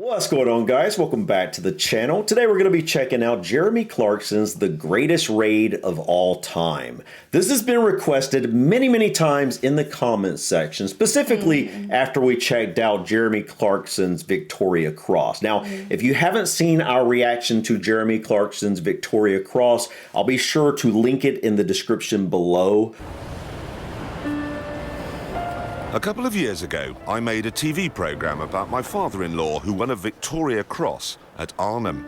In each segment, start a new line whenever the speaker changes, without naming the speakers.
What's going on, guys? Welcome back to the channel. Today we're going to be checking out Jeremy Clarkson's The Greatest Raid of All Time. This has been requested many times in the comments section, specifically after we checked out Jeremy Clarkson's Victoria Cross. Now, if you haven't seen our reaction to Jeremy Clarkson's Victoria Cross, I'll be sure to link it in the description below.
A couple of years ago, I made a TV program about my father-in-law who won a Victoria Cross at Arnhem.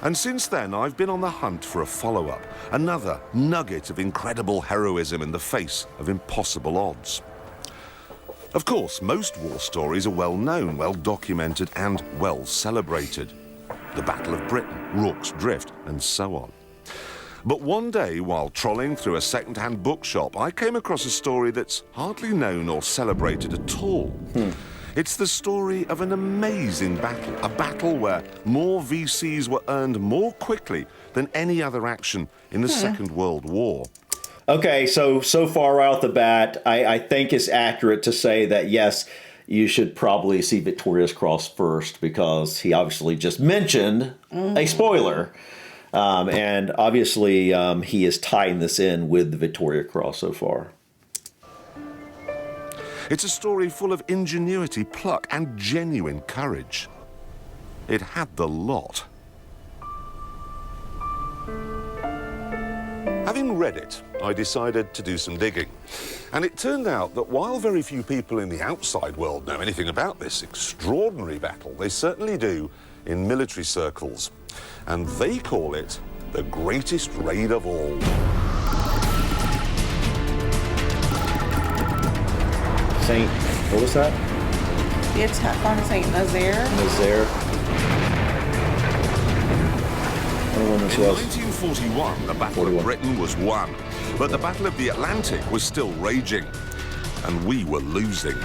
And since then, I've been on the hunt for a follow-up, another nugget of incredible heroism in the face of impossible odds. Of course, most war stories are well known, well documented, and well celebrated. The Battle of Britain, Rorke's Drift, and so on. But one day, while trolling through a second-hand bookshop, I came across a story that's hardly known or celebrated at all. It's the story of an amazing battle, a battle where more VCs were earned more quickly than any other action in the Second World War.
Okay, so far right off the bat, I think it's accurate to say that, yes, you should probably see Victoria's Cross first because he obviously just mentioned a spoiler. And obviously, he is tying this in with the Victoria Cross so far.
It's a story full of ingenuity, pluck, and genuine courage. It had the lot. Having read it, I decided to do some digging. And it turned out that while very few people in the outside world know anything about this extraordinary battle, they certainly do in military circles. And they call it the greatest raid of all.
What was that?
The attack on St Nazaire.
Nazaire.
In 1941, the Battle of Britain was won, but the Battle of the Atlantic was still raging, and we were losing.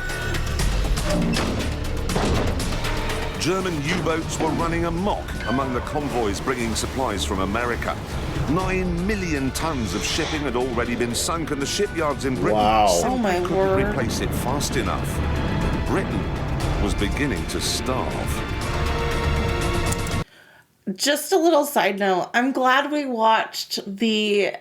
German U-boats were running amok among the convoys bringing supplies from America. 9 million tons of shipping had already been sunk, and the shipyards in Britain simply couldn't replace it fast enough. Britain was beginning to starve.
Just a little side note. I'm glad we watched the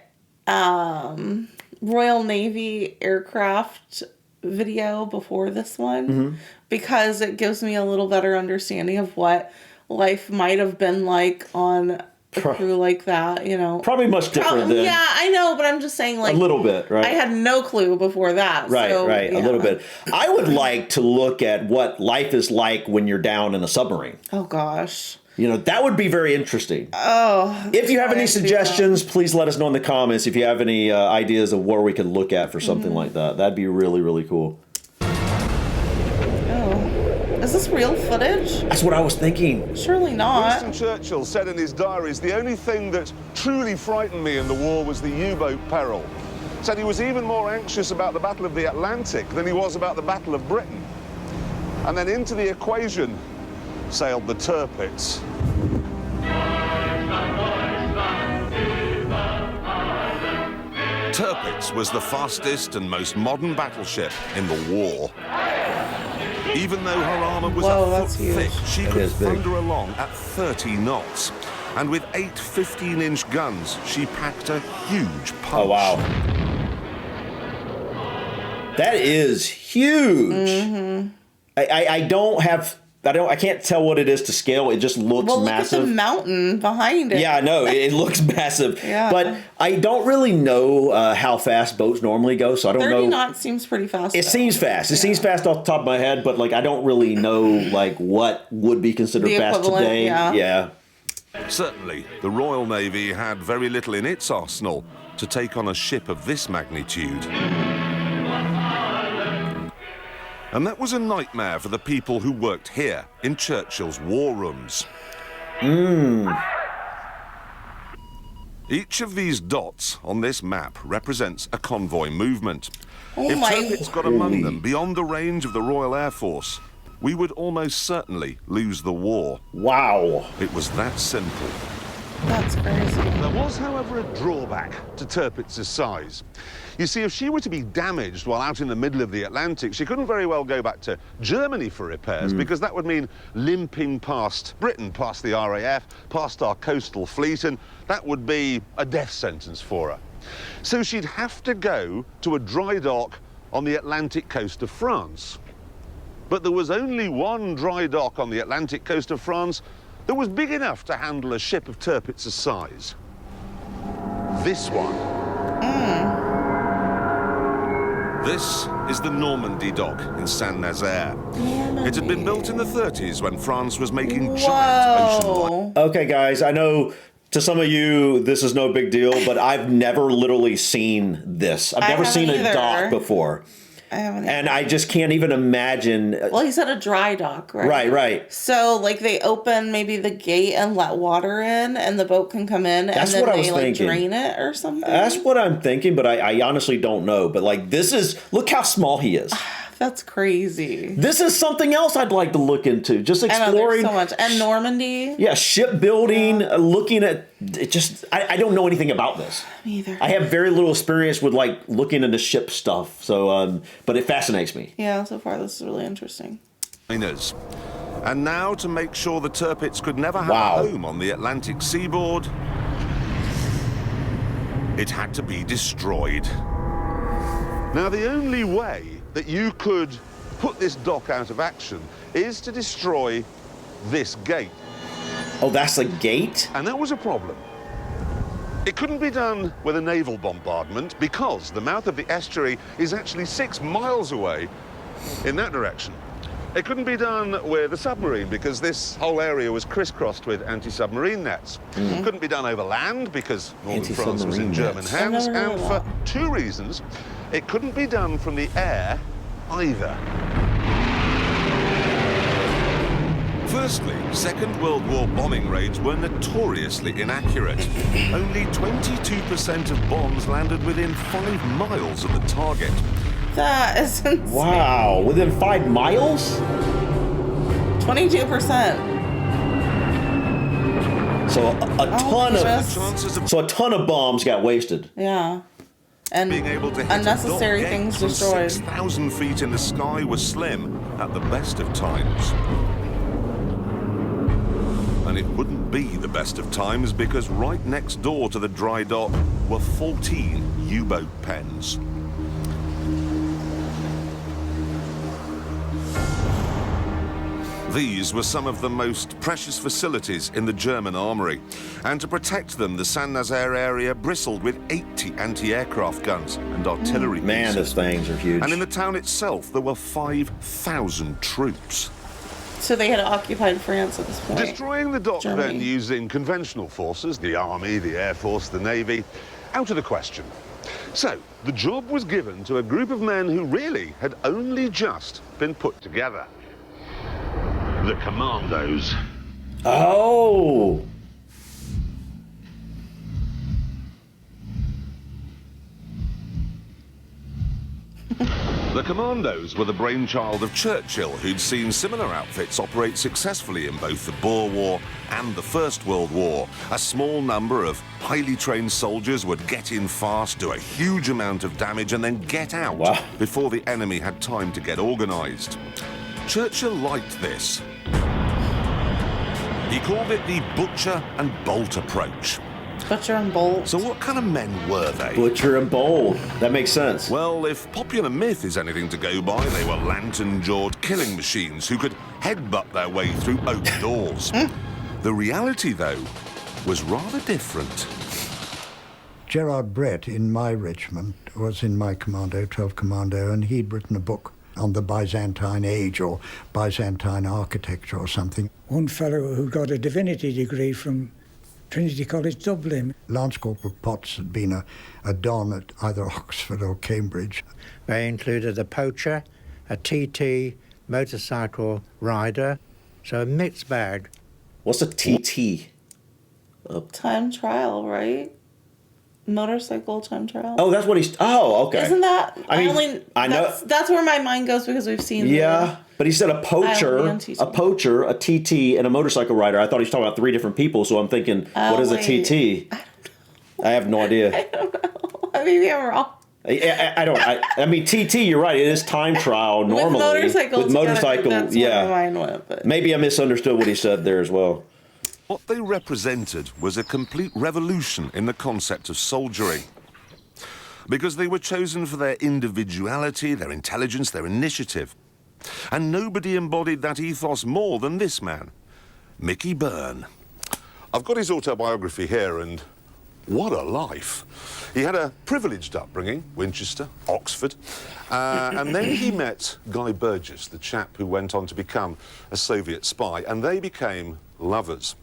Royal Navy aircraft video before this one because it gives me a little better understanding of what life might have been like on a crew like that, you know.
Probably much different than...
Yeah, I know, but I'm just saying, like...
A little bit, right?
I had no clue before that.
Right,
so,
right,
yeah.
a little bit. I would like to look at what life is like when you're down in a submarine.
Oh, gosh.
You know, that would be very interesting.
Oh.
If you have any suggestions, please let us know in the comments. If you have any ideas of where we could look at for something like that. That'd be really, really cool.
Is this real footage?
That's what I was thinking.
Surely not.
Winston Churchill said in his diaries, the only thing that truly frightened me in the war was the U-boat peril. Said he was even more anxious about the Battle of the Atlantic than he was about the Battle of Britain. And then into the equation sailed the Tirpitz. Tirpitz was the fastest and most modern battleship in the war. Even though her armor was a foot thick, she could thunder along at 30 knots. And with 8 15-inch guns, she packed a huge punch.
Oh, wow. That is huge. I can't tell what it is to scale. It just looks massive.
Look at the mountain behind it.
Yeah, I know. It looks massive.
Yeah.
But I don't really know how fast boats normally go, so I don't know.
30 knots seems pretty fast.
It seems fast. It seems fast off the top of my head, but like I don't really know like what would be considered fast today. Yeah.
Certainly, the Royal Navy had very little in its arsenal to take on a ship of this magnitude. And that was a nightmare for the people who worked here in Churchill's war rooms. Each of these dots on this map represents a convoy movement. If Tirpitz got among them beyond the range of the Royal Air Force, we would almost certainly lose the war.
Wow.
It was that simple.
That's crazy.
There was, however, a drawback to Tirpitz's size. You see, if she were to be damaged while out in the middle of the Atlantic, she couldn't very well go back to Germany for repairs, because that would mean limping past Britain, past the RAF, past our coastal fleet, and that would be a death sentence for her. So she'd have to go to a dry dock on the Atlantic coast of France. But there was only one dry dock on the Atlantic coast of France that was big enough to handle a ship of Tirpitz's size. This one. This is the Normandy dock in St Nazaire. It had been built in the 30s when France was making giant ocean.
Okay, guys, I know to some of you this is no big deal, but I've never literally seen this. I've never seen a dock before.
I haven't.
And I just can't even imagine.
Well, he said a dry dock, right?
Right.
So, like, they open maybe the gate and let water in, and the boat can come in,
That's
and then
what I was
they, like,
thinking.
drain it or something?
That's what I'm thinking, but I honestly don't know. But, like, this is, look how small he is.
That's crazy.
This is something else I'd like to look into. Just exploring.
I know, there's so much. And Normandy.
Yeah, shipbuilding, looking at it. Just I don't know anything about this.
Me either.
I have very little experience with like looking into ship stuff. So, but it fascinates me.
Yeah, so far this is really interesting.
And now, to make sure the Tirpitz could never have a home on the Atlantic seaboard, it had to be destroyed. Now, the only way that you could put this dock out of action is to destroy this gate.
Oh, that's the gate?
And that was a problem. It couldn't be done with a naval bombardment because the mouth of the estuary is actually 6 miles away in that direction. It couldn't be done with a submarine because this whole area was crisscrossed with anti-submarine nets. Couldn't be done over land because northern France was in German hands. And for 2 reasons, it couldn't be done from the air either. Firstly, Second World War bombing raids were notoriously inaccurate. Only 22% of bombs landed within 5 miles of the target.
That is insane.
Wow, within 5 miles?
22%. So
a ton of bombs got wasted.
Yeah. And
being able to hit
unnecessary
a
things
from
destroyed.
6,000 feet in the sky was slim at the best of times. And it wouldn't be the best of times because right next door to the dry dock were 14 U-boat pens. These were some of the most precious facilities in the German armory, and to protect them, the St Nazaire area bristled with 80 anti-aircraft guns and artillery pieces.
Man, those things are huge.
And in the town itself, there were 5,000 troops.
So they had occupied France at this point.
Destroying the dock then using conventional forces, the army, the air force, the navy, out of the question. So the job was given to a group of men who really had only just been put together. The Commandos.
Oh!
The Commandos were the brainchild of Churchill, who'd seen similar outfits operate successfully in both the Boer War and the First World War. A small number of highly trained soldiers would get in fast, do a huge amount of damage, and then get out before the enemy had time to get organised. Churchill liked this. He called it the butcher and bolt approach.
Butcher and bolt.
So what kind of men were they?
Butcher and bolt. That makes sense.
Well, if popular myth is anything to go by, they were lantern-jawed killing machines who could headbutt their way through oak doors. The reality, though, was rather different.
Gerard Brett in my regiment was in my commando, 12th Commando, and he'd written a book on the Byzantine age or Byzantine architecture or something.
One fellow who got a divinity degree from Trinity College, Dublin.
Lance Corporal Potts had been a don at either Oxford or Cambridge.
They included a poacher, a TT, motorcycle rider, so a mixed bag.
What's a TT?
Time trial, right? Motorcycle time trial.
Oh, that's what he's. Oh, okay.
Isn't that?
I know.
That's where my mind goes because we've seen.
Yeah. But he said a poacher, a TT, and a motorcycle rider. I thought he was talking about 3 different people, so I'm thinking, what is a TT? I have no idea.
I don't know. Maybe I'm wrong.
I mean, TT, you're right. It is time trial normally. With motorcycle,
that's
yeah.
where mine went, but.
Maybe I misunderstood what he said there as well.
What they represented was a complete revolution in the concept of soldiering. Because they were chosen for their individuality, their intelligence, their initiative. And nobody embodied that ethos more than this man, Mickey Byrne. I've got his autobiography here, and what a life. He had a privileged upbringing, Winchester, Oxford, and then he met Guy Burgess, the chap who went on to become a Soviet spy, and they became lovers.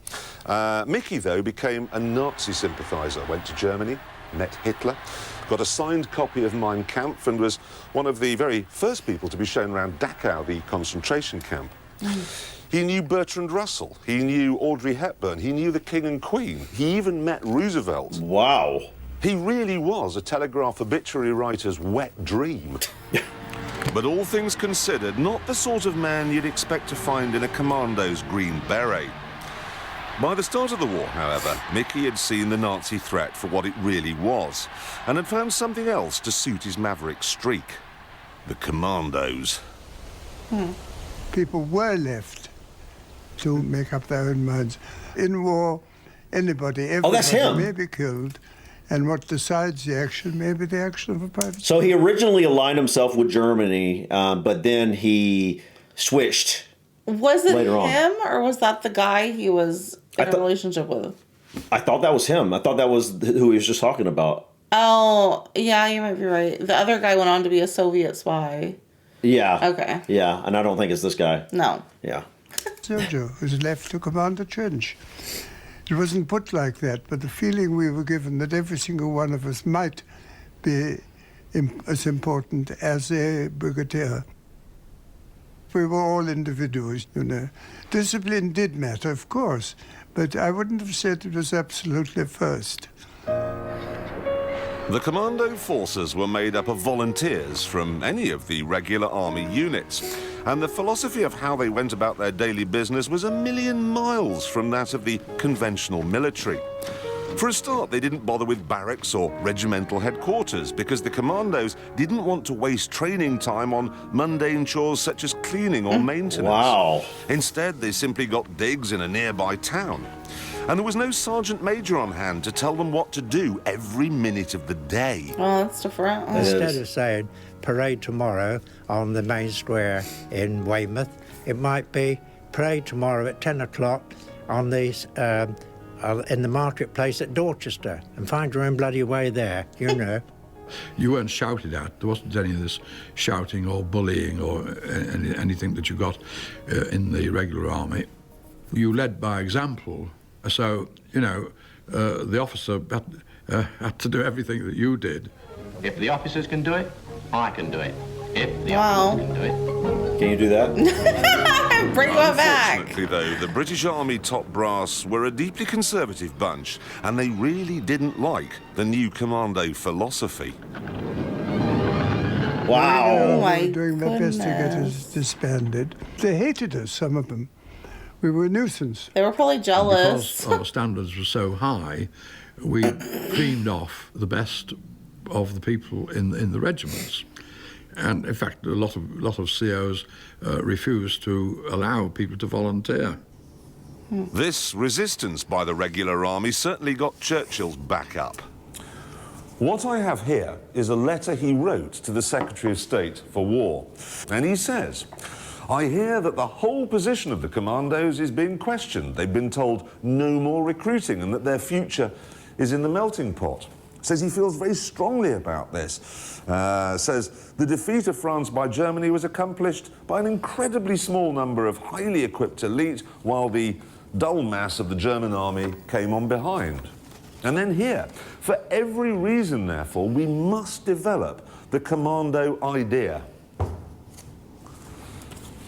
Mickey, though, became a Nazi sympathiser, went to Germany, met Hitler, got a signed copy of Mein Kampf, and was one of the very first people to be shown around Dachau, the concentration camp. He knew Bertrand Russell, he knew Audrey Hepburn, he knew the King and Queen, he even met Roosevelt.
Wow.
He really was a Telegraph obituary writer's wet dream. But all things considered, not the sort of man you'd expect to find in a Commandos green beret. By the start of the war, however, Mickey had seen the Nazi threat for what it really was, and had found something else to suit his maverick streak. The Commandos.
People were left to make up their own minds. In war, everybody may be killed, and what decides the action may be the action of a private.
So he originally aligned himself with Germany, but then he switched.
Was it
later
him,
on.
or was that the guy he was in a relationship with?
I thought that was him. I thought that was who he was just talking about.
Oh, yeah, you might be right. The other guy went on to be a Soviet spy.
Yeah.
Okay.
Yeah, and I don't think it's this guy.
No.
Yeah.
Soldier who's left to command the trench. It wasn't put like that, but the feeling we were given that every single one of us might be as important as a brigadier. We were all individuals, you know. Discipline did matter, of course, but I wouldn't have said it was absolutely first.
The commando forces were made up of volunteers from any of the regular army units, and the philosophy of how they went about their daily business was a million miles from that of the conventional military. For a start, they didn't bother with barracks or regimental headquarters because the commandos didn't want to waste training time on mundane chores such as cleaning or maintenance.
Wow.
Instead, they simply got digs in a nearby town. And there was no sergeant major on hand to tell them what to do every minute of the day.
Well, that's different.
Instead of saying parade tomorrow on the main square in Weymouth, it might be parade tomorrow at 10 o'clock on these in the marketplace at Dorchester, and find your own bloody way there, you know.
You weren't shouted at. There wasn't any of this shouting or bullying or anything that you got in the regular army. You led by example, so, you know, the officer had to do everything that you did.
If the officers can do it, I can do it. If the officers can do it.
Can you do that?
Bring one back.
Unfortunately, though, the British Army top brass were a deeply conservative bunch, and they really didn't like the new commando philosophy.
Wow.
Oh my
They were doing their best to get
goodness.
us disbanded. They hated us, some of them. We were a nuisance.
They were probably jealous.
Because our standards were so high, we cleaned off the best of the people in the regiments. And in fact, a lot of COs refused to allow people to volunteer.
This resistance by the regular army certainly got Churchill's back up. What I have here is a letter he wrote to the Secretary of State for War. And he says, I hear that the whole position of the commandos is being questioned. They've been told no more recruiting and that their future is in the melting pot. Says he feels very strongly about this. Says the defeat of France by Germany was accomplished by an incredibly small number of highly equipped elite, while the dull mass of the German army came on behind. And then here, for every reason, therefore, we must develop the commando idea.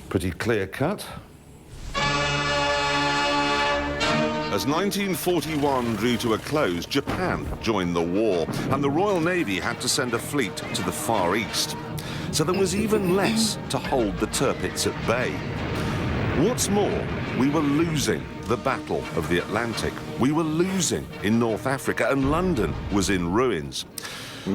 Pretty clear cut. As 1941 drew to a close, Japan joined the war, and the Royal Navy had to send a fleet to the Far East. so there was even less to hold the Tirpitz at bay. What's more, we were losing the Battle of the Atlantic. We were losing in North Africa, and London was in ruins.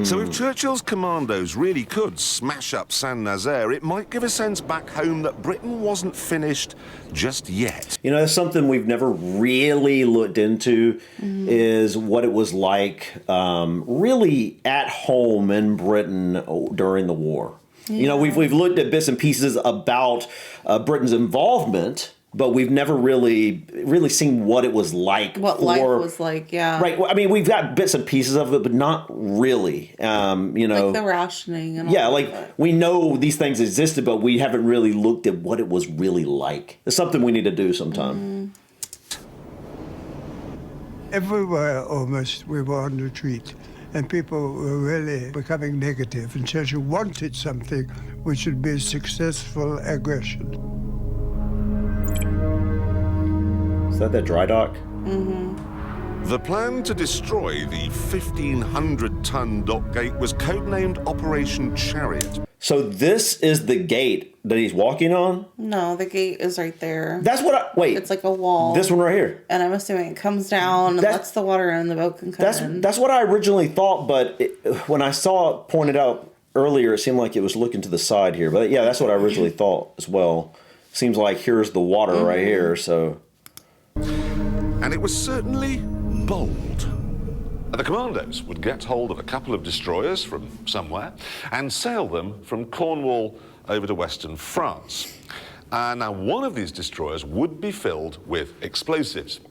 So if Churchill's commandos really could smash up St Nazaire, it might give a sense back home that Britain wasn't finished just yet.
You know, that's something we've never really looked into, is what it was like really at home in Britain during the war. Yeah. You know, we've looked at bits and pieces about Britain's involvement, but we've never really seen what it was like.
What life was like, yeah.
Right. I mean, we've got bits and pieces of it, but not really. You know,
like the rationing and all.
Yeah, like we know these things existed, but we haven't really looked at what it was really like. It's something we need to do sometime.
Everywhere almost we were on retreat, and people were really becoming negative, and Churchill wanted something which would be successful aggression.
Is that dry dock?
The plan to destroy the 1,500-ton dock gate was codenamed Operation Chariot.
So this is the gate that he's walking on?
No, the gate is right there.
That's what wait.
It's like a wall.
This one right here.
And I'm assuming it comes down and lets the water in, the boat can come in.
That's what I originally thought, but when I saw it pointed out earlier, it seemed like it was looking to the side here. But yeah, that's what I originally thought as well. Seems like here's the water right here, so...
And it was certainly bold. The Commandos would get hold of a couple of destroyers from somewhere and sail them from Cornwall over to western France. Now, one of these destroyers would be filled with explosives.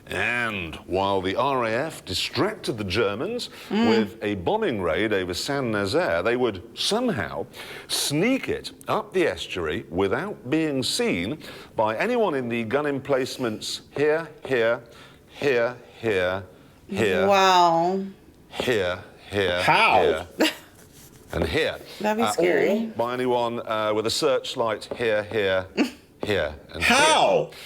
And while the RAF distracted the Germans with a bombing raid over St Nazaire, they would somehow sneak it up the estuary without being seen by anyone in the gun emplacements here, here, here, here, here.
Wow.
Here, here,
How?
here, and here.
That'd be scary.
Or by anyone with a searchlight here, here, here, and
How?
here.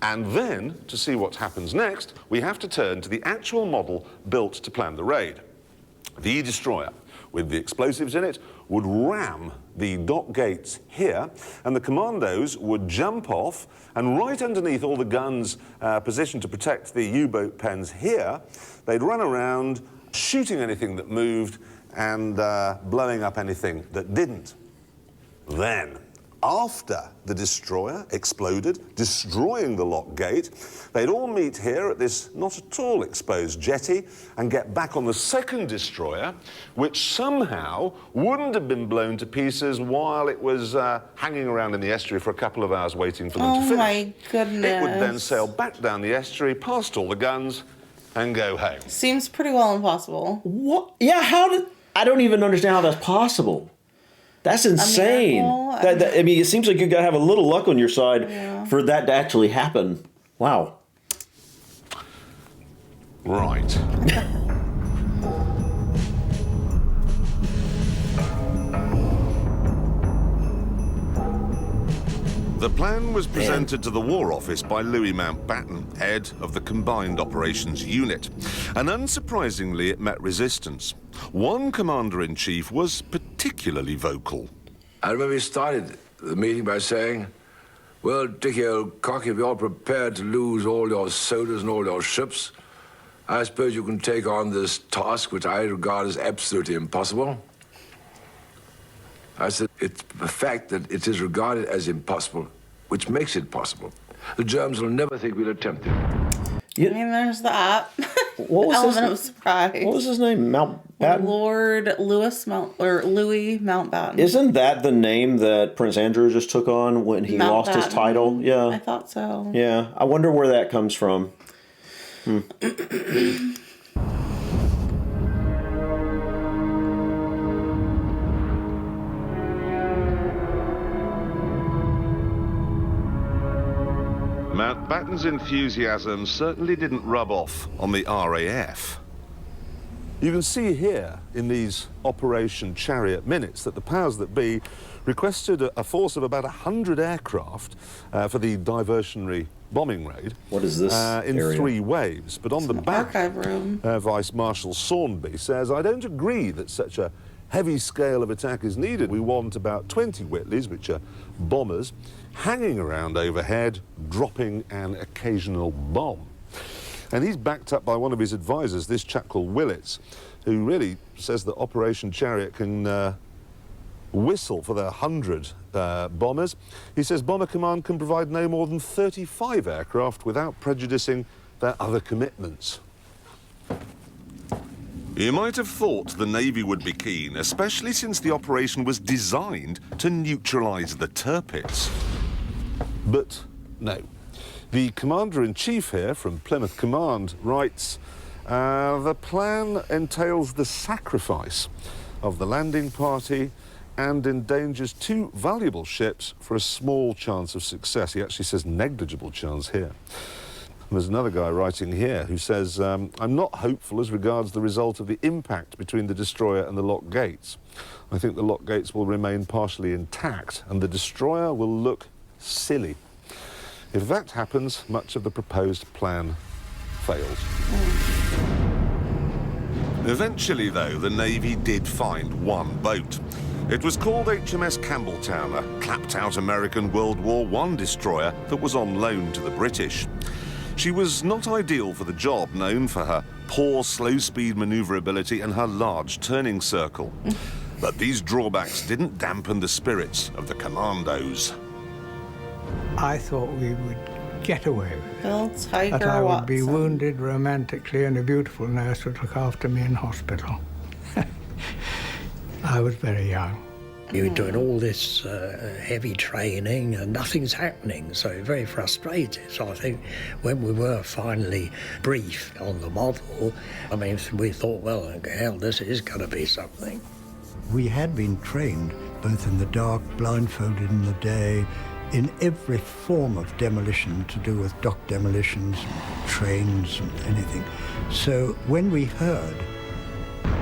And then, to see what happens next, we have to turn to the actual model built to plan the raid. The destroyer, with the explosives in it, would ram the dock gates here, and the Commandos would jump off, and right underneath all the guns positioned to protect the U-boat pens here, they'd run around, shooting anything that moved and blowing up anything that didn't. Then, after the destroyer exploded, destroying the lock gate, they'd all meet here at this not at all exposed jetty and get back on the second destroyer, which somehow wouldn't have been blown to pieces while it was hanging around in the estuary for a couple of hours waiting for them to finish.
Oh my goodness.
It would then sail back down the estuary, past all the guns, and go home.
Seems pretty well impossible.
What? Yeah, I don't even understand how that's possible. That's insane. I mean, it seems like you got to have a little luck on your side for that to actually happen. Wow.
Right. The plan was presented to the War Office by Louis Mountbatten, head of the Combined Operations Unit. And unsurprisingly, it met resistance. One commander-in-chief was particularly vocal.
I remember he started the meeting by saying, well, Dickie, old cock, if you're prepared to lose all your soldiers and all your ships, I suppose you can take on this task, which I regard as absolutely impossible. I said, it's the fact that it is regarded as impossible, which makes it possible. The Germans will never think we'll attempt it.
I mean, there's that.
What was
element of surprise.
What was his name? Mountbatten?
Lord Louis Mountbatten.
Isn't that the name that Prince Andrew just took on when he lost his title? Yeah.
I thought so.
Yeah. I wonder where that comes from.
Mountbatten's enthusiasm certainly didn't rub off on the RAF. You can see here in these Operation Chariot minutes that the powers that be requested a force of about 100 aircraft for the diversionary bombing raid.
What is this
in
area?
3 waves. But on the back,
archive room.
Vice Marshal Sawnby says, I don't agree that such a heavy scale of attack is needed, we want about 20 Whitleys, which are bombers, hanging around overhead, dropping an occasional bomb. And he's backed up by one of his advisors, this chap called Willits, who really says that Operation Chariot can whistle for their 100 bombers. He says Bomber Command can provide no more than 35 aircraft without prejudicing their other commitments. You might have thought the Navy would be keen, especially since the operation was designed to neutralise the Tirpitz. But no. The Commander-in-Chief here from Plymouth Command writes, the plan entails the sacrifice of the landing party and endangers 2 valuable ships for a small chance of success. He actually says negligible chance here. And there's another guy writing here who says, I'm not hopeful as regards the result of the impact between the destroyer and the lock gates. I think the lock gates will remain partially intact and the destroyer will look silly. If that happens, much of the proposed plan fails. Eventually, though, the Navy did find one boat. It was called HMS Campbelltown, a clapped-out American World War I destroyer that was on loan to the British. She was not ideal for the job, known for her poor slow-speed manoeuvrability and her large turning circle. But these drawbacks didn't dampen the spirits of the Commandos.
I thought we would get away with it. That I would be wounded romantically and a beautiful nurse would look after me in hospital. I was very young.
You're doing all this heavy training and nothing's happening, so very frustrated. So I think when we were finally briefed on the model, I mean, we thought, well, hell, this is going to be something.
We had been trained both in the dark, blindfolded in the day, in every form of demolition to do with dock demolitions, trains and anything. So when we heard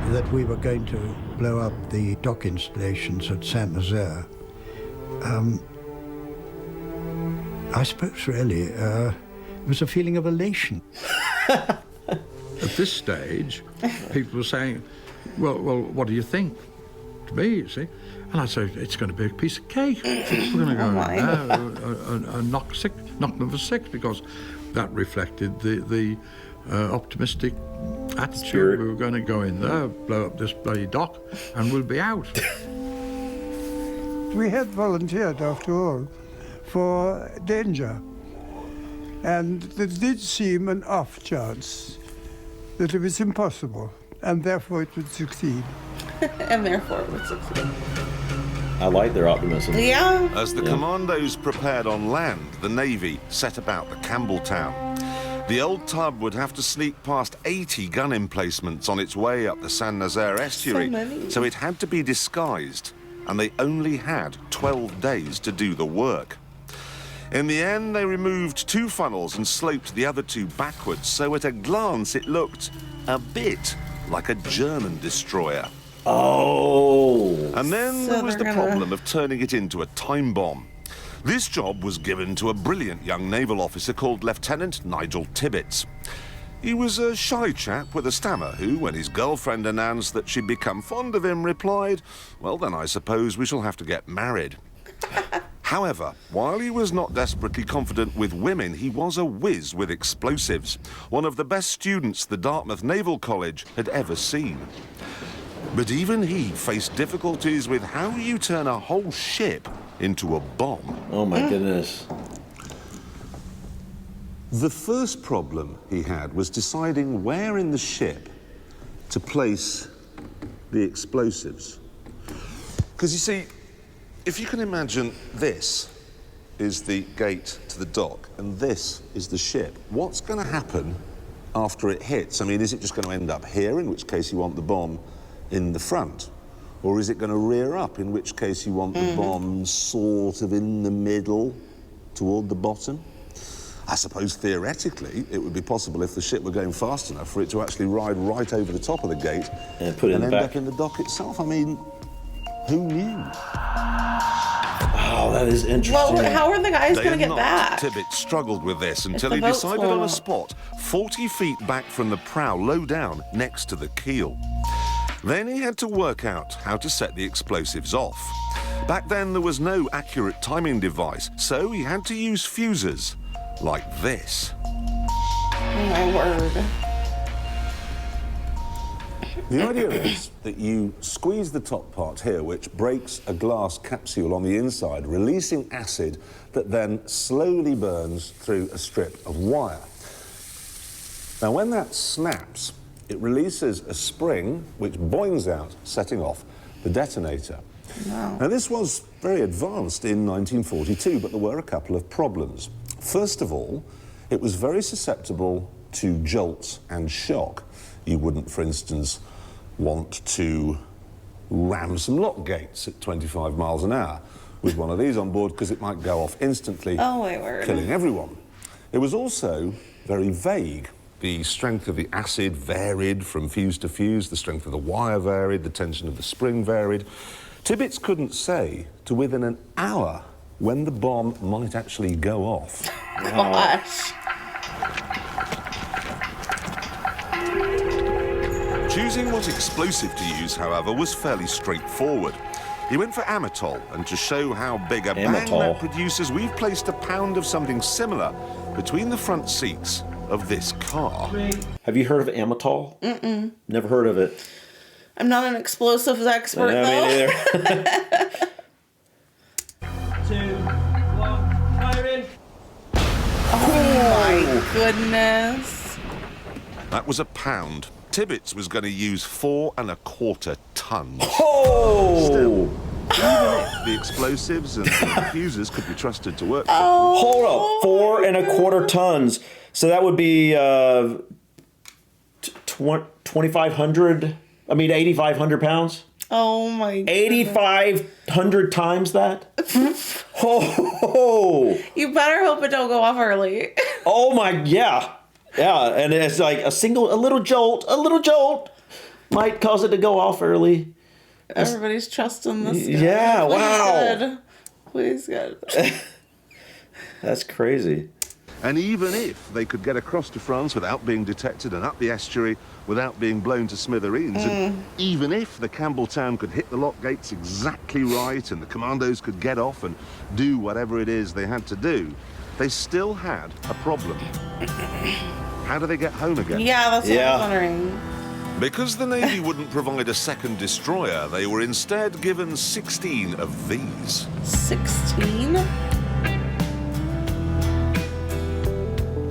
that we were going to blow up the dock installations at St Nazaire, I suppose really it was a feeling of elation.
At this stage, people were saying, well, what do you think? To me, you see. And I said, it's going to be a piece of cake. We're going to go in there and knock them for 6, because that reflected the optimistic attitude.
Spirit.
We were going to go in there, blow up this bloody dock, and we'll be out.
We had volunteered, after all, for danger. And there did seem an off chance that it was impossible, and therefore it would succeed.
And therefore it would succeed.
I like their optimism.
Yeah.
As the Commandos prepared on land, the Navy set about the Campbelltown. The old tub would have to sneak past 80 gun emplacements on its way up the St Nazaire estuary, so it had to be disguised, and they only had 12 days to do the work. In the end, they removed 2 funnels and sloped the other 2 backwards, so at a glance it looked a bit like a German destroyer.
Oh.
And then there was the problem of turning it into a time bomb. This job was given to a brilliant young naval officer called Lieutenant Nigel Tibbets. He was a shy chap with a stammer who, when his girlfriend announced that she'd become fond of him, replied, well, then I suppose we shall have to get married. However, while he was not desperately confident with women, he was a whiz with explosives, one of the best students the Dartmouth Naval College had ever seen. But even he faced difficulties with how you turn a whole ship into a bomb.
Oh my goodness.
The first problem he had was deciding where in the ship to place the explosives. Because you see, if you can imagine, this is the gate to the dock and this is the ship. What's going to happen after it hits? I mean, is it just going to end up here, in which case you want the bomb in the front? Or is it going to rear up, in which case you want the bomb sort of in the middle, toward the bottom? I suppose theoretically it would be possible, if the ship were going fast enough, for it to actually ride right over the top of the gate
and put it
end
back
up in the dock itself. I mean, who knew?
Oh, that is interesting.
Well, how are the guys going to get back?
Tibbet struggled with this until
the
he
boat's
decided
full.
on a spot 40 feet back from the prow, low down, next to the keel. Then he had to work out how to set the explosives off. Back then, there was no accurate timing device, so he had to use fuses, like this.
Oh, my word.
The idea is that you squeeze the top part here, which breaks a glass capsule on the inside, releasing acid that then slowly burns through a strip of wire. Now, when that snaps, it releases a spring which boings out, setting off the detonator.
Wow.
Now, this was very advanced in 1942, but there were a couple of problems. First of all, it was very susceptible to jolts and shock. You wouldn't, for instance, want to ram some lock gates at 25 miles an hour with one of these on board, because it might go off instantly,
oh, my word,
killing everyone. It was also very vague. The strength of the acid varied from fuse to fuse, the strength of the wire varied, the tension of the spring varied. Tibbets couldn't say to within an hour when the bomb might actually go off.
Gosh.
Choosing what explosive to use, however, was fairly straightforward. He went for amatol, and to show how big a bang that produces, we've placed a pound of something similar between the front seats of this car.
Have you heard of amatol?
Mm-mm.
Never heard of it.
I'm not an explosives expert,
no,
though.
Me neither.
2, 1, firing.
Oh, my goodness.
That was a pound. Tibbets was going to use 4 1/4 tons.
Oh!
Still, even if the explosives and the fuses could be trusted to work.
Hold up, 4 1/4 tons. So that would be 2,500. I mean, 8,500 pounds.
Oh my god.
8,500 times that? Oh!
You better hope it don't go off early.
Oh my, yeah. Yeah, and it's like a little jolt might cause it to go off early.
Everybody's trusting this guy.
Yeah,
Please,
wow.
God. Please, God.
That's crazy.
And even if they could get across to France without being detected and up the estuary without being blown to smithereens, and even if the Campbelltown could hit the lock gates exactly right and the Commandos could get off and do whatever it is they had to do, they still had a problem. How do they get home again?
Yeah, that's what I was wondering.
Because the Navy wouldn't provide a second destroyer, they were instead given 16 of these.
16?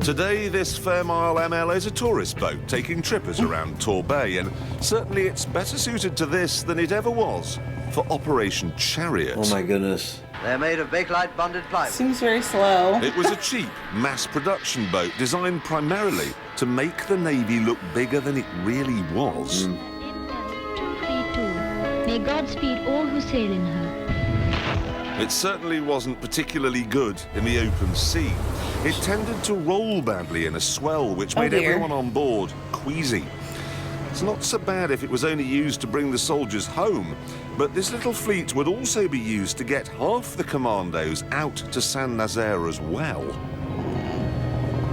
Today, this Fairmile ML is a tourist boat taking trippers around Tor Bay, and certainly it's better suited to this than it ever was for Operation Chariot.
Oh my goodness.
They're made of Bakelite bonded plywood.
Seems very slow.
It was a cheap, mass production boat designed primarily to make the Navy look bigger than it really was.
May God speed all who sail in her.
It certainly wasn't particularly good in the open sea. It tended to roll badly in a swell, which made everyone on board queasy. It's not so bad if it was only used to bring the soldiers home, but this little fleet would also be used to get half the Commandos out to St Nazaire as well.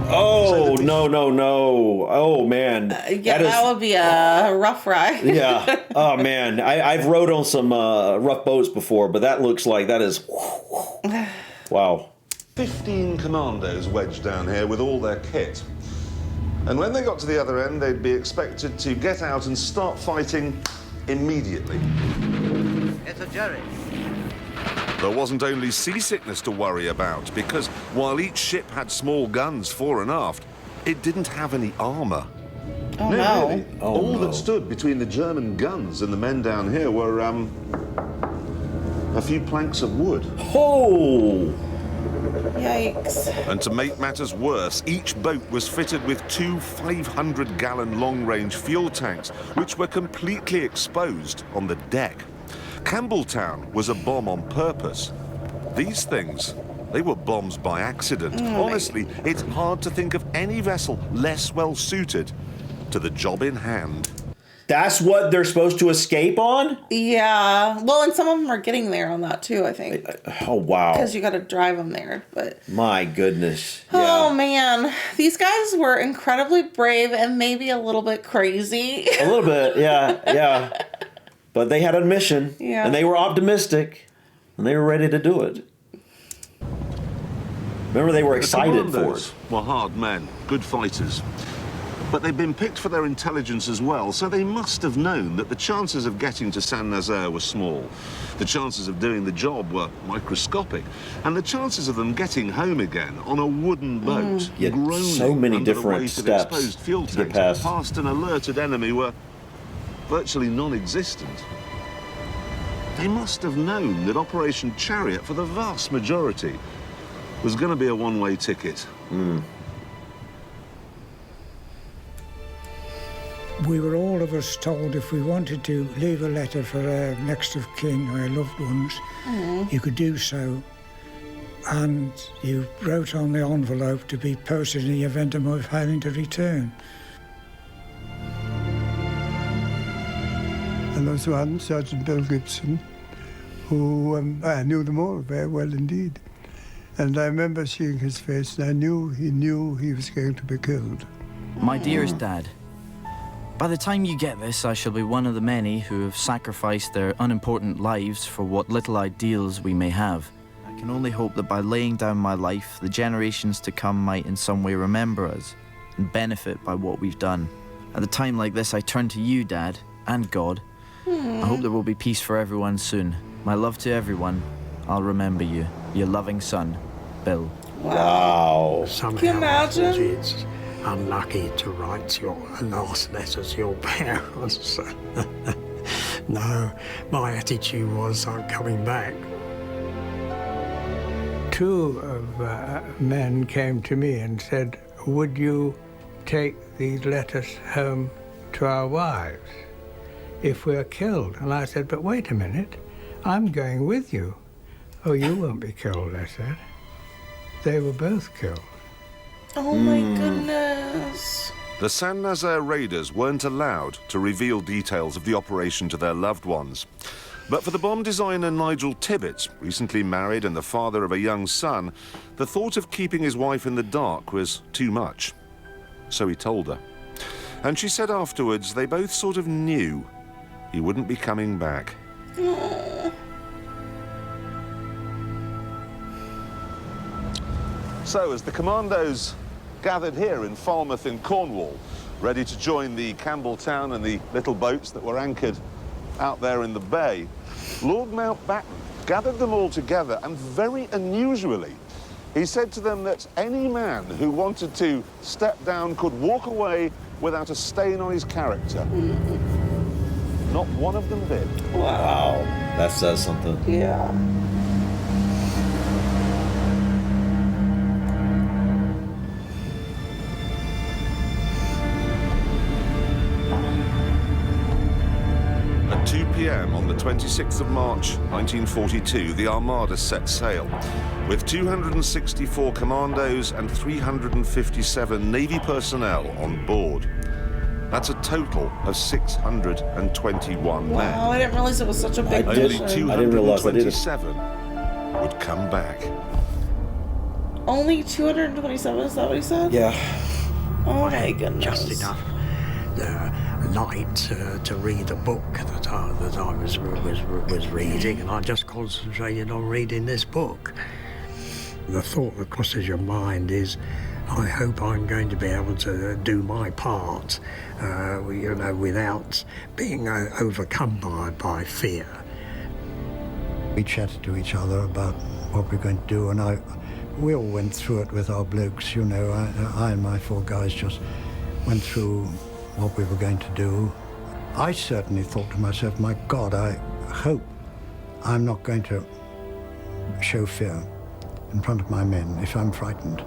Oh, no. Oh, man.
Yeah, that would be a rough ride.
Yeah. Oh, man. I've rode on some rough boats before, but that looks like that is... Wow.
15 Commandos wedged down here with all their kit. And when they got to the other end, they'd be expected to get out and start fighting immediately.
It's a jerry.
There wasn't only seasickness to worry about, because while each ship had small guns fore and aft, it didn't have any armour.
Oh, no.
Really. All that stood between the German guns and the men down here were, a few planks of wood.
Oh!
Yikes.
And to make matters worse, each boat was fitted with 2 500-gallon long-range fuel tanks, which were completely exposed on the deck. Campbelltown was a bomb on purpose. These things, they were bombs by accident. Honestly, it's hard to think of any vessel less well-suited to the job in hand.
That's what they're supposed to escape on?
Yeah. Well, and some of them are getting there on that too, I think.
Oh, wow.
Because you got to drive them there. But
my goodness.
Oh, man. These guys were incredibly brave and maybe a little bit crazy.
A little bit, yeah. But they had a mission.
Yeah.
And they were optimistic. And they were ready to do it. Remember, they were excited for it.
Were hard men, good fighters. But they'd been picked for their intelligence as well, so they must have known that the chances of getting to St Nazaire were small. The chances of doing the job were microscopic, and the chances of them getting home again on a wooden boat, groaning
so many
under
different
the weight
steps
of exposed fuel
to get
tanks
past.
past an alerted enemy were virtually non-existent. They must have known that Operation Chariot, for the vast majority, was going to be a one-way ticket.
We were all of us told if we wanted to leave a letter for our next of kin or our loved ones, you could do so. And you wrote on the envelope to be posted in the event of my having to return.
And there was one, Sergeant Bill Gibson, who I knew them all very well indeed. And I remember seeing his face, and I knew he was going to be killed.
My dearest Dad, by the time you get this, I shall be one of the many who have sacrificed their unimportant lives for what little ideals we may have. I can only hope that by laying down my life, the generations to come might in some way remember us and benefit by what we've done. At a time like this, I turn to you, Dad, and God. I hope there will be peace for everyone soon. My love to everyone. I'll remember you. Your loving son, Bill.
Wow.
Somehow
Can you imagine?
It's unlucky to write your last letter to your parents. No, my attitude was I'm coming back.
Two of men came to me and said, would you take these letters home to our wives if we're killed? And I said, but wait a minute, I'm going with you. Oh, you won't be killed, I said. They were both killed.
Oh my goodness.
The St Nazaire raiders weren't allowed to reveal details of the operation to their loved ones. But for the bomb designer Nigel Tibbett, recently married and the father of a young son, the thought of keeping his wife in the dark was too much. So he told her. And she said afterwards they both sort of knew he wouldn't be coming back. So as the Commandos gathered here in Falmouth in Cornwall, ready to join the Campbelltown and the little boats that were anchored out there in the bay, Lord Mountbatten gathered them all together, and very unusually, he said to them that any man who wanted to step down could walk away without a stain on his character. Not one of them did.
Wow. That says something.
Yeah.
At 2 p.m. on the 26th of March, 1942, the Armada set sail, with 264 commandos and 357 Navy personnel on board. That's a total of 621 men.
Wow, I didn't realize it was such a big
Only
mission.
227 would come back.
Only 227, is that what he said?
Yeah.
Oh my goodness.
Just enough light to read a book that I was reading, and I just concentrated on reading this book. The thought that crosses your mind is, I hope I'm going to be able to do my part, without being overcome by fear.
We chatted to each other about what we're going to do, and we all went through it with our blokes, you know. I and my four guys just went through what we were going to do. I certainly thought to myself, my God, I hope I'm not going to show fear in front of my men if I'm frightened.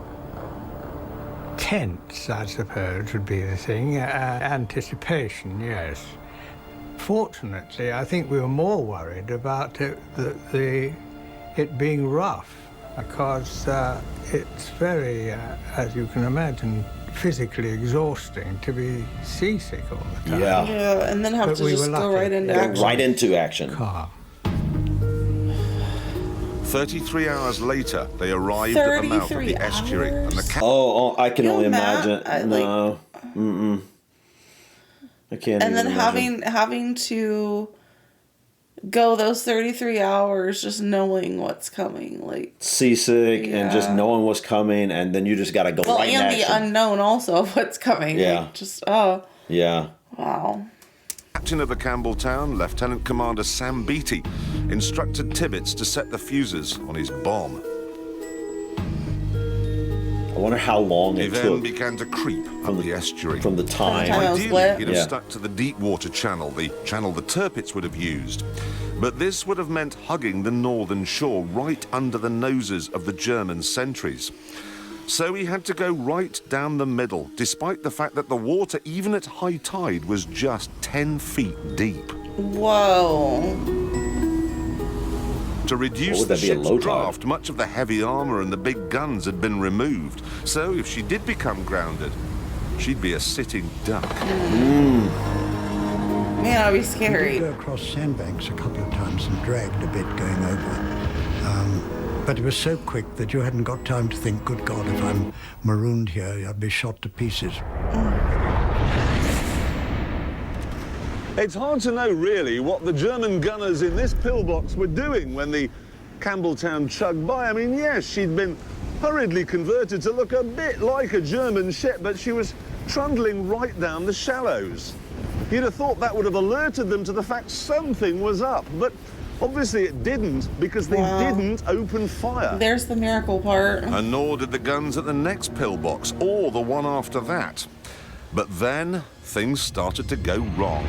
Tense, I suppose, would be the thing. Anticipation, yes. Fortunately, I think we were more worried about it being rough, because it's very, as you can imagine, physically exhausting to be seasick all the time.
Yeah, and then have
But
to
we
just
were
go
lucky.
right into action.
Right into action.
Car.
33 hours later, they arrived at the mouth of the
33
estuary. And the
I can only
Matt,
imagine. No. I can't
And
even
then
imagine.
having to go those 33 hours just knowing what's coming, like
Seasick and just
Yeah.
knowing what's coming, and then you just got to go
well,
right in
and
action.
the unknown also of what's coming.
Yeah.
Like, just
Yeah.
wow.
captain of the Campbelltown, Lieutenant Commander Sam Beattie, instructed Tibbets to set the fuses on his bomb.
I wonder how long
He
it
then
took
began to creep up the estuary.
from the time.
Ideally, he'd have
Yeah.
stuck to the deep water channel, the channel the Tirpitz would have used. But this would have meant hugging the northern shore right under the noses of the German sentries. So he had to go right down the middle, despite the fact that the water, even at high tide, was just 10 feet deep.
Whoa.
To reduce
would
the
that be, a
ship's
low tide?
draft, much of the heavy armour and the big guns had been removed. So if she did become grounded, she'd be a sitting duck.
Man, that'd be
We
scary.
did go across sandbanks a couple of times and dragged a bit going over. But it was so quick that you hadn't got time to think, good God, if I'm marooned here, I'd be shot to pieces.
It's hard to know, really, what the German gunners in this pillbox were doing when the Campbelltown chugged by. I mean, yes, she'd been hurriedly converted to look a bit like a German ship, but she was trundling right down the shallows. You'd have thought that would have alerted them to the fact something was up, but obviously it didn't, because they didn't open fire.
There's the miracle part.
And nor did the guns at the next pillbox, or the one after that. But then, things started to go wrong.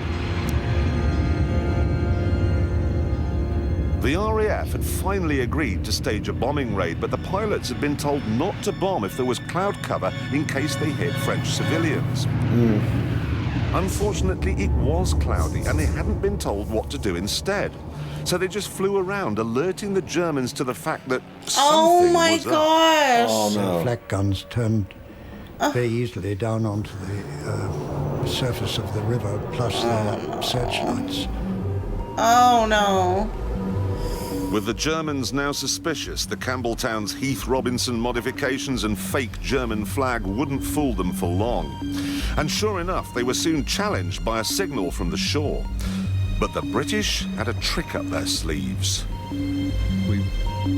The RAF had finally agreed to stage a bombing raid, but the pilots had been told not to bomb if there was cloud cover in case they hit French civilians. Unfortunately, it was cloudy, and they hadn't been told what to do instead. So they just flew around, alerting the Germans to the fact that something was up.
gosh.
So flak guns turned very easily down onto the surface of the river, plus their searchlights.
Oh no.
With the Germans now suspicious, the Campbelltown's Heath Robinson modifications and fake German flag wouldn't fool them for long. And sure enough, they were soon challenged by a signal from the shore. But the British had a trick up their sleeves.
We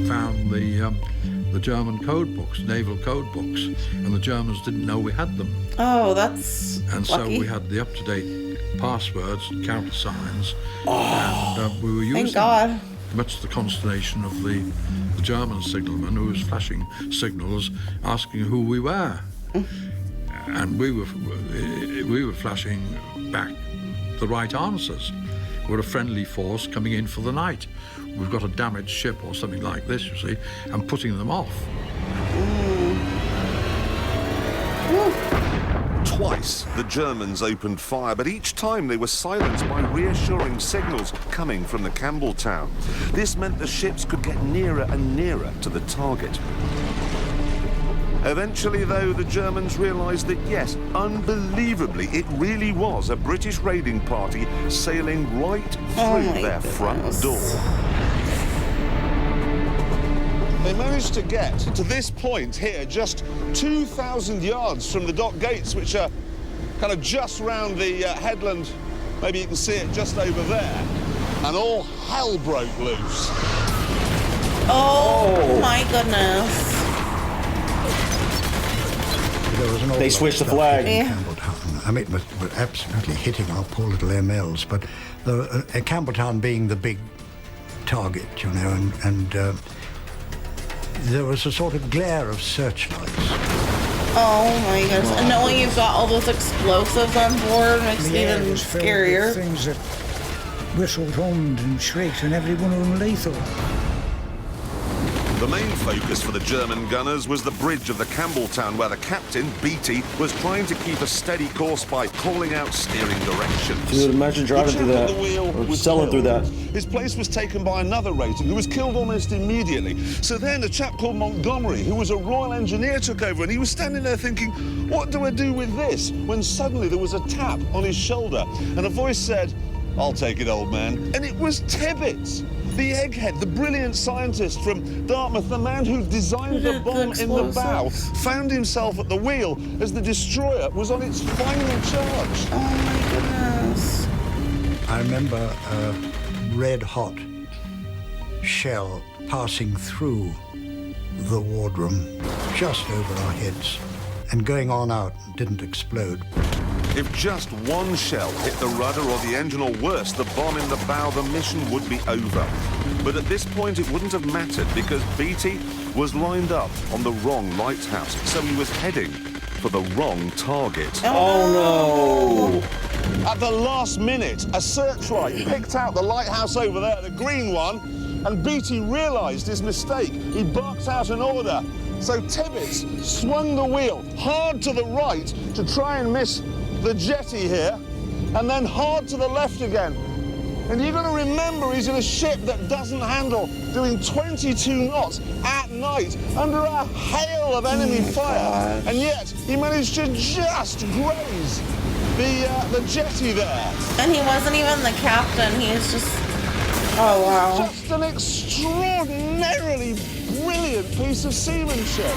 found the German code books, naval code books, and the Germans didn't know we had them.
Oh, that's
And
lucky.
so we had the up-to-date passwords and countersigns, and we were using
Thank God.
them, much to the consternation of the German signalman who was flashing signals asking who we were. And we were flashing back the right answers. We're a friendly force coming in for the night. We've got a damaged ship or something like this, you see, and putting them off.
Twice, the Germans opened fire, but each time they were silenced by reassuring signals coming from the Campbelltown. This meant the ships could get nearer and nearer to the target. Eventually, though, the Germans realised that, yes, unbelievably, it really was a British raiding party sailing right through their front door. They managed to get to this point here, just 2,000 yards from the dock gates, which are kind of just round the headland. Maybe you can see it just over there. And all hell broke loose.
Oh my goodness.
There was an
They
awful
switched the
lot of stuff
flag.
in
Yeah.
Campbelltown. I mean, it was absolutely hitting our poor little MLs, but Campbelltown being the big target, you know, and there was a sort of glare of searchlights.
Oh my goodness. And knowing you've got all those explosives on board makes it
The air
even
was filled
scarier.
with things that whistled, hummed and shrieked, and every one of them lethal.
The main focus for the German gunners was the bridge of the Campbelltown, where the captain, Beatty, was trying to keep a steady course by calling out steering directions.
Dude, imagine driving through that, or sailing through that.
His place was taken by another rating who was killed almost immediately. So then a chap called Montgomery, who was a Royal Engineer, took over, and he was standing there thinking, what do I do with this? When suddenly there was a tap on his shoulder, and a voice said, I'll take it, old man. And it was Tibbets, the egghead, the brilliant scientist from Dartmouth, the man who designed the bomb in the bow, found himself at the wheel as the destroyer was on its final charge.
Oh my goodness.
I remember a red-hot shell passing through the wardroom just over our heads and going on out, didn't explode.
If just one shell hit the rudder or the engine, or worse, the bomb in the bow, the mission would be over. But at this point, it wouldn't have mattered because Beatty was lined up on the wrong lighthouse, so he was heading for the wrong target.
Oh no!
At the last minute, a searchlight picked out the lighthouse over there, the green one, and Beatty realised his mistake. He barked out an order. So Tibbets swung the wheel hard to the right to try and miss the jetty here, and then hard to the left again. And you've got to remember, he's in a ship that doesn't handle, doing 22 knots at night under a hail of enemy fire. And yet, he managed to just graze the jetty there.
And he wasn't even the captain, he was just... Oh, wow.
Just an extraordinarily brilliant piece of seamanship.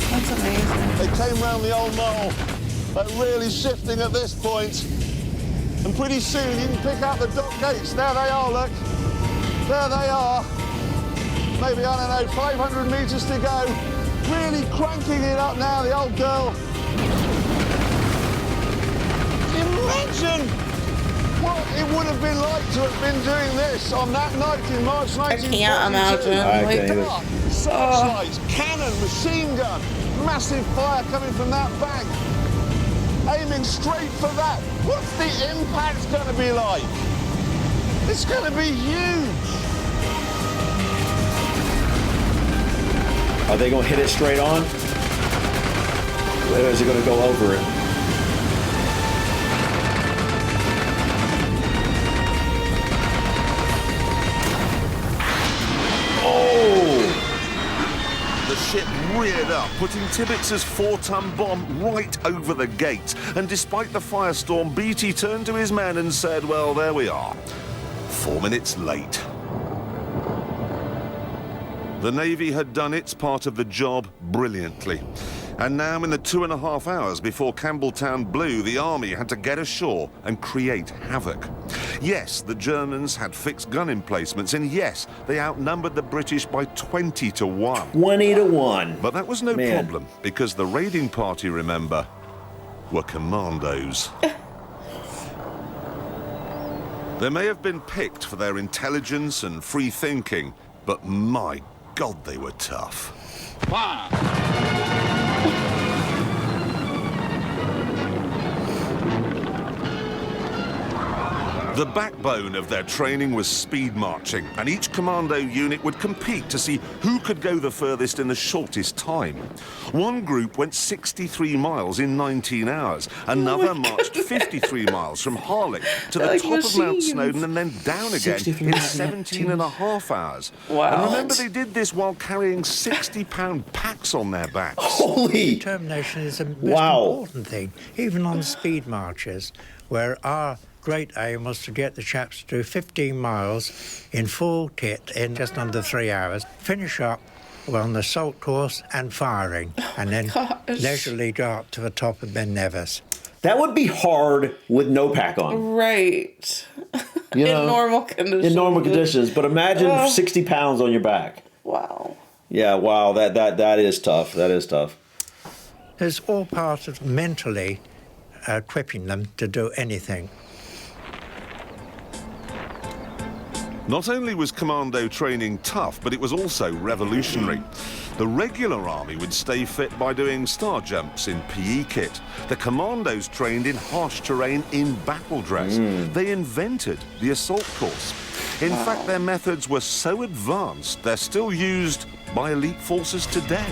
That's amazing.
They came round the old mole, really shifting at this point. And pretty soon you can pick out the dock gates. There they are, look. There they are. Maybe, I don't know, 500 metres to go. Really cranking it up now, the old girl. Imagine what it would have been like to have been doing this on that night in March 1942.
I can't imagine.
I can't either.
Searchlights, cannon, machine gun, massive fire coming from that bank. Aiming straight for that. What's the impact going to be like? It's going to be huge.
Are they going to hit it straight on? Or is it going to go over it?
The ship reared up, putting Tibbets's 4-ton bomb right over the gate. And despite the firestorm, Beatty turned to his men and said, well, there we are. 4 minutes late. The Navy had done its part of the job brilliantly. And now, in the 2.5 hours before Campbelltown blew, the Army had to get ashore and create havoc. Yes, the Germans had fixed gun emplacements, and yes, they outnumbered the British by 20 to 1.
20 to 1.
But that was no problem, because the raiding party, remember, were Commandos. They may have been picked for their intelligence and free thinking, but my God, they were tough. The backbone of their training was speed marching, and each commando unit would compete to see who could go the furthest in the shortest time. One group went 63 miles in 19 hours. Another marched 53 miles from Harlech to the top of Mount Snowdon and then down again in 17.5 hours.
Wow.
And remember, they did this while carrying 60-pound packs on their backs.
Holy!
Determination is the most important thing, even on speed marches, where our great aim was to get the chaps to do 15 miles in full kit in just under 3 hours, finish up on the assault course and firing, and then leisurely go up to the top of Ben Nevis.
That would be hard with no pack on.
Right.
You know,
in normal conditions.
In normal conditions, but imagine 60 pounds on your back.
Wow.
Yeah, wow, that is tough. That is tough.
It's all part of mentally equipping them to do anything.
Not only was commando training tough, but it was also revolutionary. The regular army would stay fit by doing star jumps in PE kit. The commandos trained in harsh terrain in battle dress. They invented the assault course. In fact, their methods were so advanced, they're still used by elite forces today.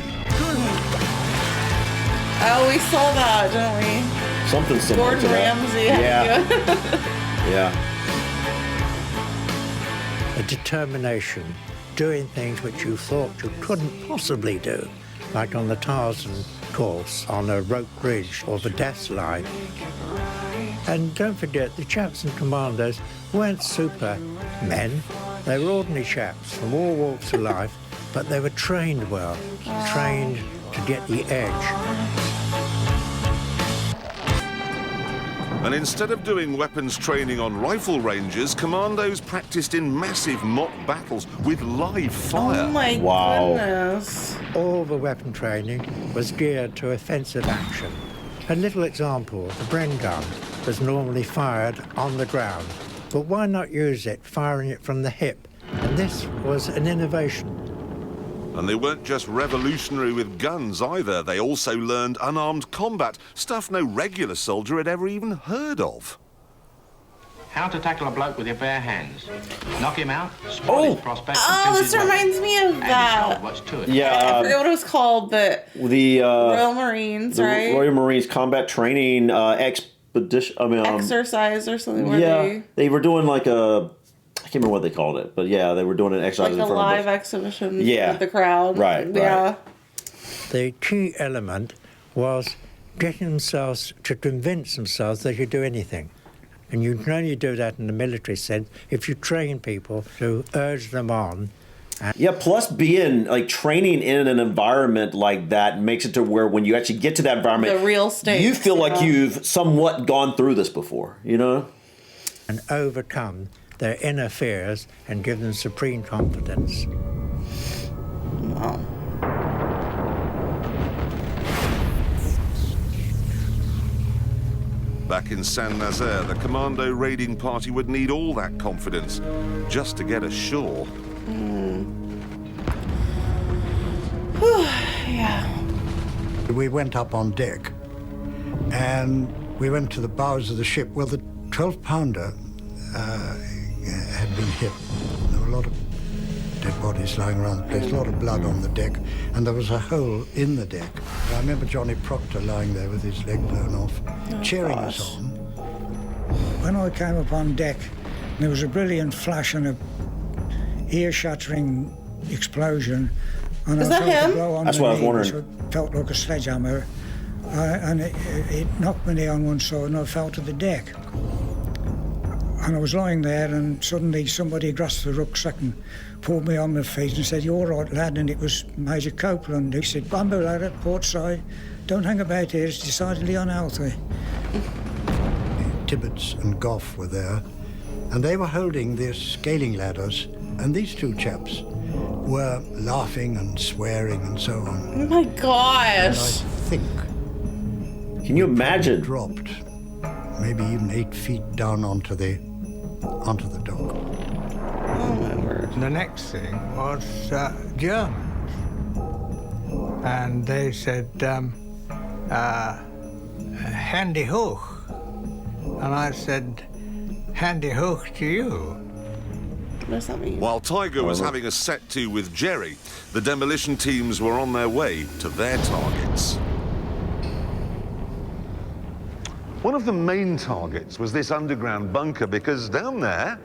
Oh, we saw that, didn't we?
Something similar
Gordon
to that.
Ramsay had to do it.
Yeah.
A determination, doing things which you thought you couldn't possibly do, like on the Tarzan course, on a rope bridge or the death line. And don't forget, the chaps and commandos weren't super men. They were ordinary chaps from all walks of life, but they were trained well, trained to get the edge.
And instead of doing weapons training on rifle ranges, commandos practiced in massive mock battles with live fire.
Oh my goodness.
All the weapon training was geared to offensive action. A little example, the Bren gun was normally fired on the ground, but why not use it, firing it from the hip? And this was an innovation.
And they weren't just revolutionary with guns either. They also learned unarmed combat, stuff no regular soldier had ever even heard of.
How to tackle a bloke with your bare hands. Knock him out, spot his prospect.
Oh, this reminds me of that.
What's to it?
Yeah.
I forget what it was called, but
The
Royal Marines,
the
right?
Royal Marines combat training expedition.
Exercise or something where
they were doing like a. I can't remember what they called it, but yeah, they were doing an exercise
like
in
a
front
live
of
exhibition
Yeah.
with the crowd.
Right,
Yeah.
The key element was getting themselves to convince themselves they could do anything. And you can only do that in the military sense if you train people to urge them on.
Yeah, plus being like training in an environment like that makes it to where when you actually get to that environment,
The real stakes,
you feel like
yeah.
you've somewhat gone through this before, you know?
And overcome their inner fears and give them supreme confidence.
Wow.
Back in St Nazaire, the commando raiding party would need all that confidence just to get ashore.
Yeah.
We went up on deck and we went to the bows of the ship. Well, the 12-pounder had been hit. There were a lot of dead bodies lying around the place, a lot of blood on the deck, and there was a hole in the deck. I remember Johnny Proctor lying there with his leg blown off, cheering us on.
When I came up on deck, there was a brilliant flash and a ear-shattering explosion, and
Is
I
that
felt
him?
a blow on
That's
the
what I was
knee,
wondering.
which felt like a sledgehammer, and it knocked me on one side, and I fell to the deck. And I was lying there, and suddenly somebody grasped the rucksack and pulled me on my feet and said, "You all right, lad?" And it was Major Copeland. He said, "Bambo, lad, at port side. Don't hang about here. It's decidedly unhealthy."
Tibbets and Goff were there, and they were holding these scaling ladders, and these two chaps were laughing and swearing and so on.
Oh my
And I
gosh.
think
Can you imagine?
dropped maybe even 8 feet down onto the dock.
Oh my word.
The next thing was Germans. And they said, handy hoch. And I said, handy hoch to you.
What does that mean?
While Tiger was having a set-to with Jerry, the demolition teams were on their way to their targets. One of the main targets was this underground bunker, because down there,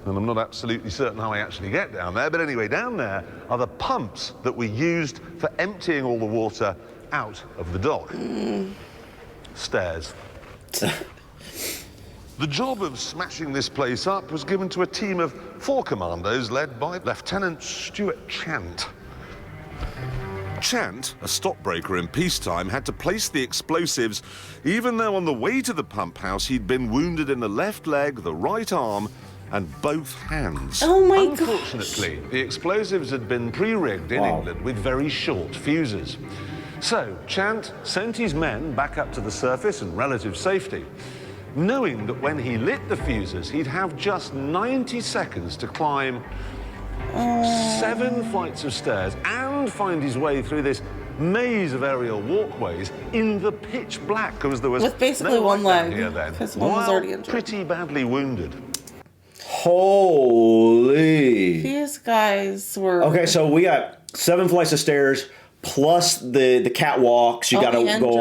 and I'm not absolutely certain how I actually get down there, but anyway, down there are the pumps that were used for emptying all the water out of the dock. Stairs. The job of smashing this place up was given to a team of 4 commandos led by Lieutenant Stuart Chant. Chant, a stockbroker in peacetime, had to place the explosives even though on the way to the pump house he'd been wounded in the left leg, the right arm, and both hands.
Oh my gosh.
Unfortunately, the explosives had been pre-rigged in England with very short fuses. So, Chant sent his men back up to the surface in relative safety, knowing that when he lit the fuses, he'd have just 90 seconds to climb 7 flights of stairs and find his way through this maze of aerial walkways in the pitch black, because there was
With basically
no
one
light down
leg,
here then,
'cause one was
while
already injured.
pretty badly wounded.
Holy.
These guys were...
Okay, so we got 7 flights of stairs plus the catwalks you got to go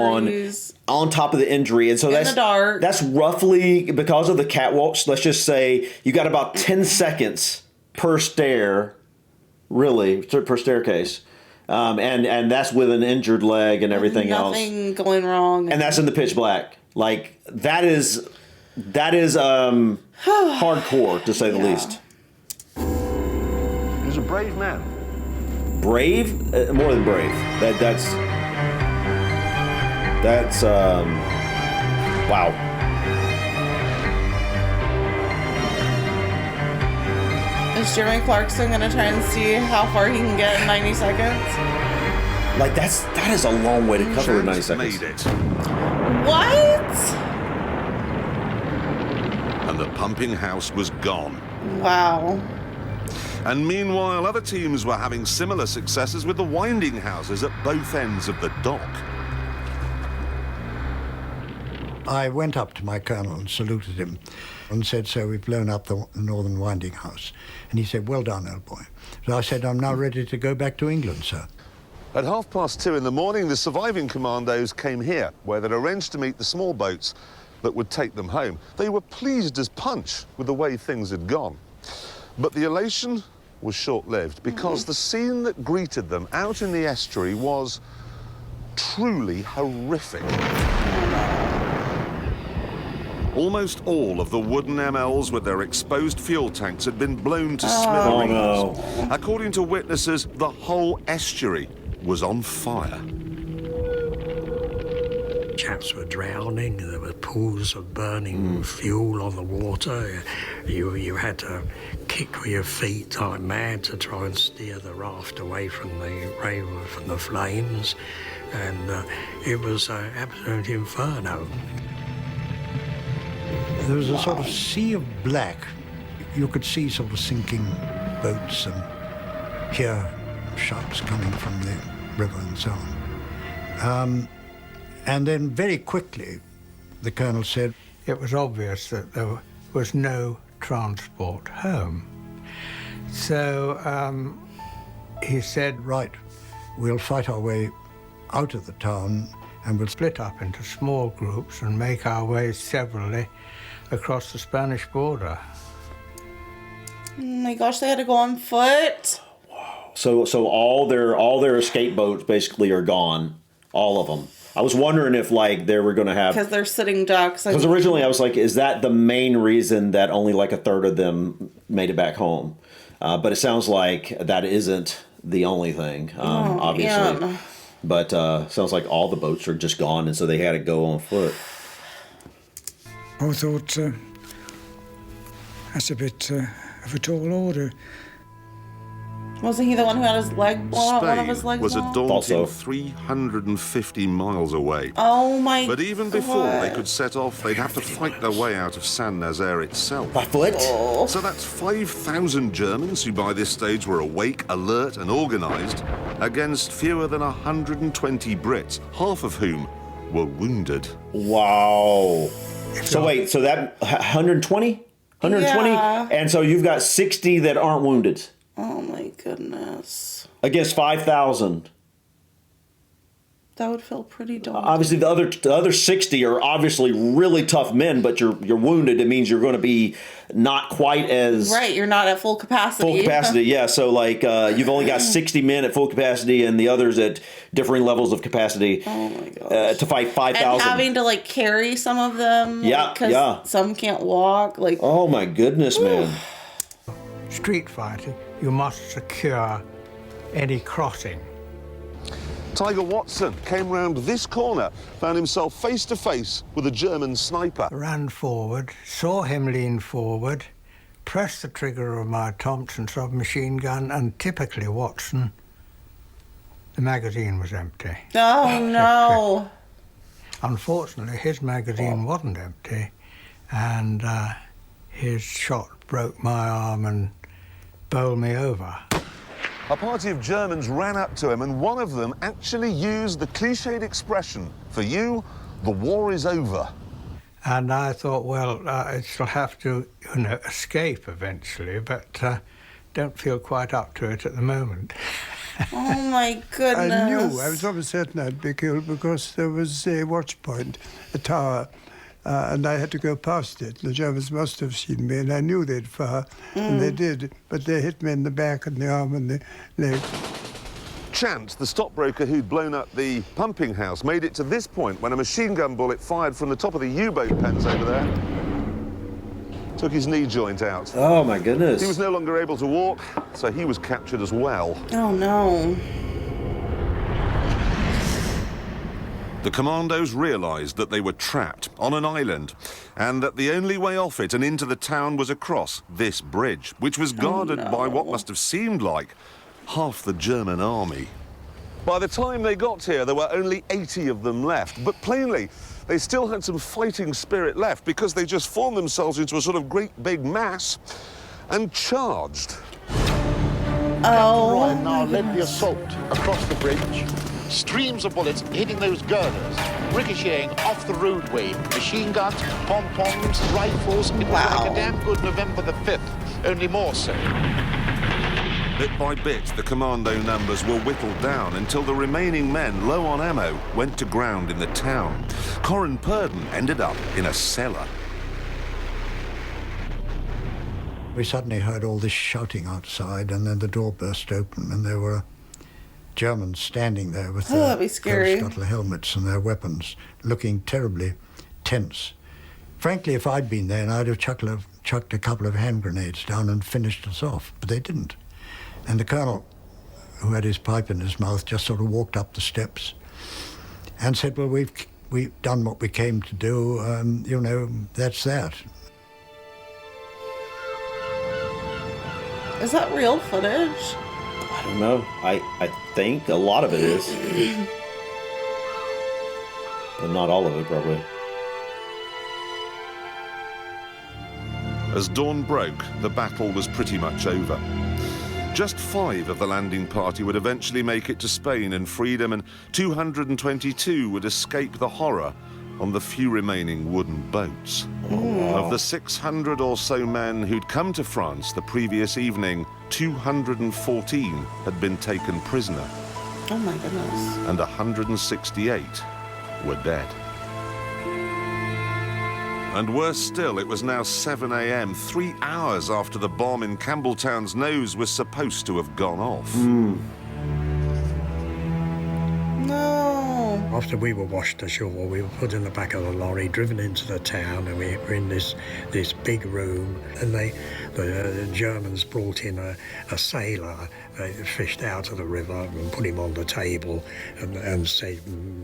on top of the injury. And so that's roughly, because of the catwalks, let's just say you got about 10 seconds per stair, really, per staircase. And that's with an injured leg and everything else.
Nothing going wrong.
And that's in the pitch black. Like, that is hardcore, to say the least.
He was a brave man.
Brave? More than brave. That's wow.
Is Jeremy Clarkson going to try and see how far he can get in 90 seconds?
Like, that is a long way to cover in 90 seconds.
Made it.
What?
And the pumping house was gone.
Wow.
And meanwhile, other teams were having similar successes with the winding houses at both ends of the dock.
I went up to my colonel and saluted him and said, "So we've blown up the northern winding house." And he said, "Well done, old boy." So I said, "I'm now ready to go back to England, sir."
At 2:30 in the morning, the surviving commandos came here, where they'd arranged to meet the small boats that would take them home. They were pleased as punch with the way things had gone. But the elation was short-lived, because the scene that greeted them out in the estuary was truly horrific. Almost all of the wooden MLs with their exposed fuel tanks had been blown to smithereens.
Oh, no.
According to witnesses, the whole estuary was on fire.
Chaps were drowning, there were pools of burning fuel on the water. You had to kick with your feet like mad to try and steer the raft away from the flames, and it was an absolute inferno.
There was a sort of sea of black. You could see sort of sinking boats and hear shouts coming from the river and so on. And then very quickly, the colonel said,
it was obvious that there was no transport home. So he said,
"Right, we'll fight our way out of the town and we'll
split up into small groups and make our way severally across the Spanish border."
Oh my gosh, they had to go on foot.
So all their escape boats basically are gone, all of them. I was wondering if, like, they were going to have...
Because they're sitting ducks.
Because originally I was like, is that the main reason that only like a third of them made it back home? But it sounds like that isn't the only thing, obviously.
Yeah.
But sounds like all the boats are just gone, and so they had to go on foot.
I thought that's a bit of a tall order.
Wasn't he the one who had his leg blown out? One of his legs
was a
blown out?
daunting 350 miles away.
Oh my
But even before they could set off, they'd have to fight their way out of St Nazaire itself.
By foot?
Oh.
So that's 5,000 Germans who by this stage were awake, alert and organised, against fewer than 120 Brits, half of whom were wounded.
Wow. So wait, so that 120? 120?
Yeah.
And so you've got 60 that aren't wounded.
Oh my goodness.
Against 5,000.
That would feel pretty daunting.
Obviously, the other 60 are obviously really tough men, but you're wounded. It means you're going to be not quite as...
Right, you're not at full capacity.
Full capacity, yeah. So, like, you've only got 60 men at full capacity and the others at differing levels of capacity.
Oh, my gosh.
To fight 5,000.
And having to, like, carry some of them.
Yeah,
because some can't walk. Like,
oh, my goodness, man.
Street fighting, you must secure any crossing.
Tiger Watson came round this corner, found himself face to face with a German sniper.
Ran forward, saw him lean forward, pressed the trigger of my Thompson submachine gun, and typically Watson, the magazine was empty.
oh no.
Unfortunately, his magazine wasn't empty, and his shot broke my arm and bowled me over.
A party of Germans ran up to him, and one of them actually used the cliched expression, "For you, the war is over."
And I thought, well, I shall have to, escape eventually, but don't feel quite up to it at the moment.
Oh, my goodness.
I was almost certain I'd be killed because there was a watch point, a tower, and I had to go past it. The Germans must have seen me, and I knew they'd fire, and they did, but they hit me in the back and the arm and the leg.
Chant, the stockbroker who'd blown up the pumping house, made it to this point when a machine gun bullet fired from the top of the U-boat pens over there took his knee joint out.
Oh, my goodness.
He was no longer able to walk, so he was captured as well.
Oh, no.
The Commandos realised that they were trapped on an island and that the only way off it and into the town was across this bridge, which was guarded by what must have seemed like half the German army. By the time they got here, there were only 80 of them left, but plainly, they still had some fighting spirit left because they just formed themselves into a sort of great big mass and charged.
Right now led the assault across the bridge. Streams of bullets hitting those girders, ricocheting off the roadway. Machine guns, pom-poms, rifles. It was like a damn good November the 5th, only more so.
Bit by bit, the commando numbers were whittled down until the remaining men, low on ammo, went to ground in the town. Corin Purdon ended up in a cellar.
We suddenly heard all this shouting outside, and then the door burst open, and there were Germans standing there with their scuttle helmets and their weapons, looking terribly tense. Frankly, if I'd been there, I'd have chucked a couple of hand grenades down and finished us off, but they didn't. And the colonel, who had his pipe in his mouth, just sort of walked up the steps and said, well, we've done what we came to do, that's that.
Is that real footage?
I don't know. I think a lot of it is. But not all of it, probably.
As dawn broke, the battle was pretty much over. Just 5 of the landing party would eventually make it to Spain and freedom, and 222 would escape the horror on the few remaining wooden boats. Of the 600 or so men who'd come to France the previous evening, 214 had been taken prisoner.
Oh my goodness.
And 168 were dead. And worse still, it was now 7 a.m., 3 hours after the bomb in Campbelltown's nose was supposed to have gone off.
No.
After we were washed ashore, we were put in the back of the lorry, driven into the town, and we were in this big room, and the Germans brought in a sailor. They fished out of the river and put him on the table and said,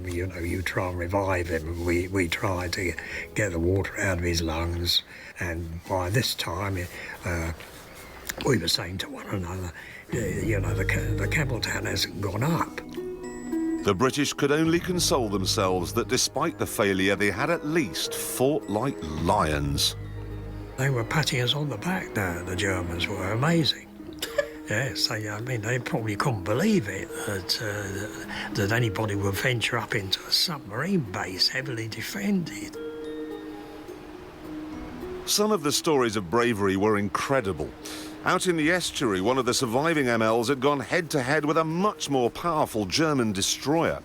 you try and revive him. We tried to get the water out of his lungs, and by this time we were saying to one another, the Campbelltown hasn't gone up.
The British could only console themselves that despite the failure, they had at least fought like lions.
They were patting us on the back now, the Germans were amazing. Yes, they probably couldn't believe it, that anybody would venture up into a submarine base heavily defended.
Some of the stories of bravery were incredible. Out in the estuary, one of the surviving MLs had gone head-to-head with a much more powerful German destroyer.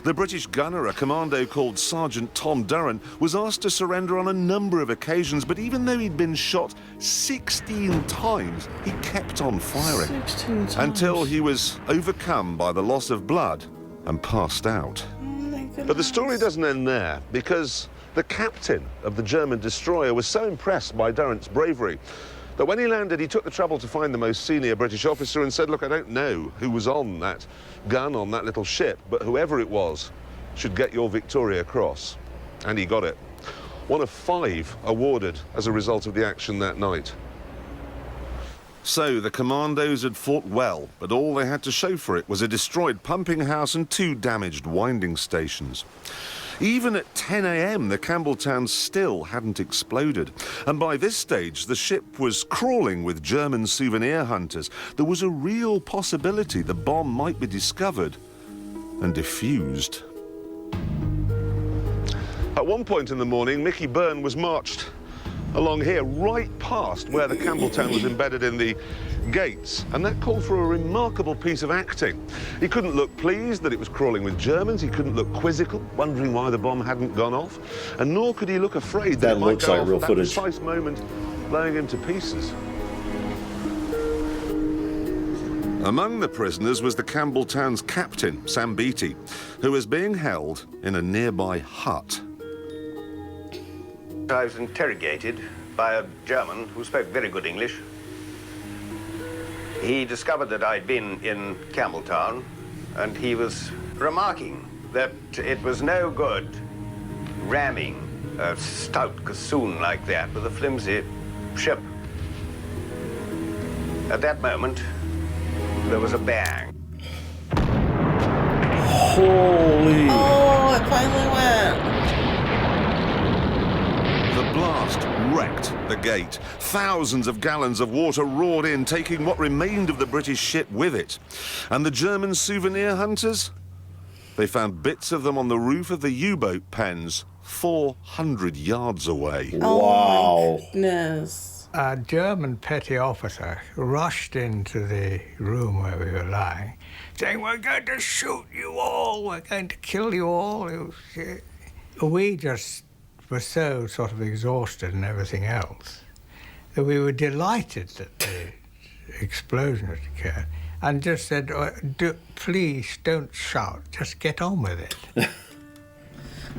The British gunner, a commando called Sergeant Tom Durran, was asked to surrender on a number of occasions, but even though he'd been shot 16 times, he kept on firing.
16 times.
Until he was overcome by the loss of blood and passed out.
Oh my goodness.
But the story doesn't end there, because the captain of the German destroyer was so impressed by Durrant's bravery that when he landed, he took the trouble to find the most senior British officer and said, look, I don't know who was on that gun on that little ship, but whoever it was should get your Victoria Cross. And he got it. One of 5 awarded as a result of the action that night. So the Commandos had fought well, but all they had to show for it was a destroyed pumping house and 2 damaged winding stations. Even at 10 a.m, the Campbelltown still hadn't exploded. And by this stage, the ship was crawling with German souvenir hunters. There was a real possibility the bomb might be discovered and defused.
At one point in the morning, Mickey Byrne was marched along here, right past where the Campbelltown was embedded in the gates, and that called for a remarkable piece of acting. He couldn't look pleased that it was crawling with Germans, he couldn't look quizzical, wondering why the bomb hadn't gone off, and nor could he look afraid that it might go off at that precise moment, blowing him to pieces.
Among the prisoners was the Campbelltown's captain, Sam Beattie, who was being held in a nearby hut.
I was interrogated by a German who spoke very good English. He discovered that I'd been in Campbelltown, and he was remarking that it was no good ramming a stout gossoon like that with a flimsy ship. At that moment, there was a bang.
Holy!
Oh, it finally went.
The blast wrecked the gate. Thousands of gallons of water roared in, taking what remained of the British ship with it. And the German souvenir hunters? They found bits of them on the roof of the U-boat pens 400 yards away.
Oh, my goodness.
A German petty officer rushed into the room where we were lying, saying, "We're going to shoot you all, we're going to kill you all." We just were so sort of exhausted and everything else that we were delighted that the explosion had occurred, and just said, "Please don't shout, just get on with it."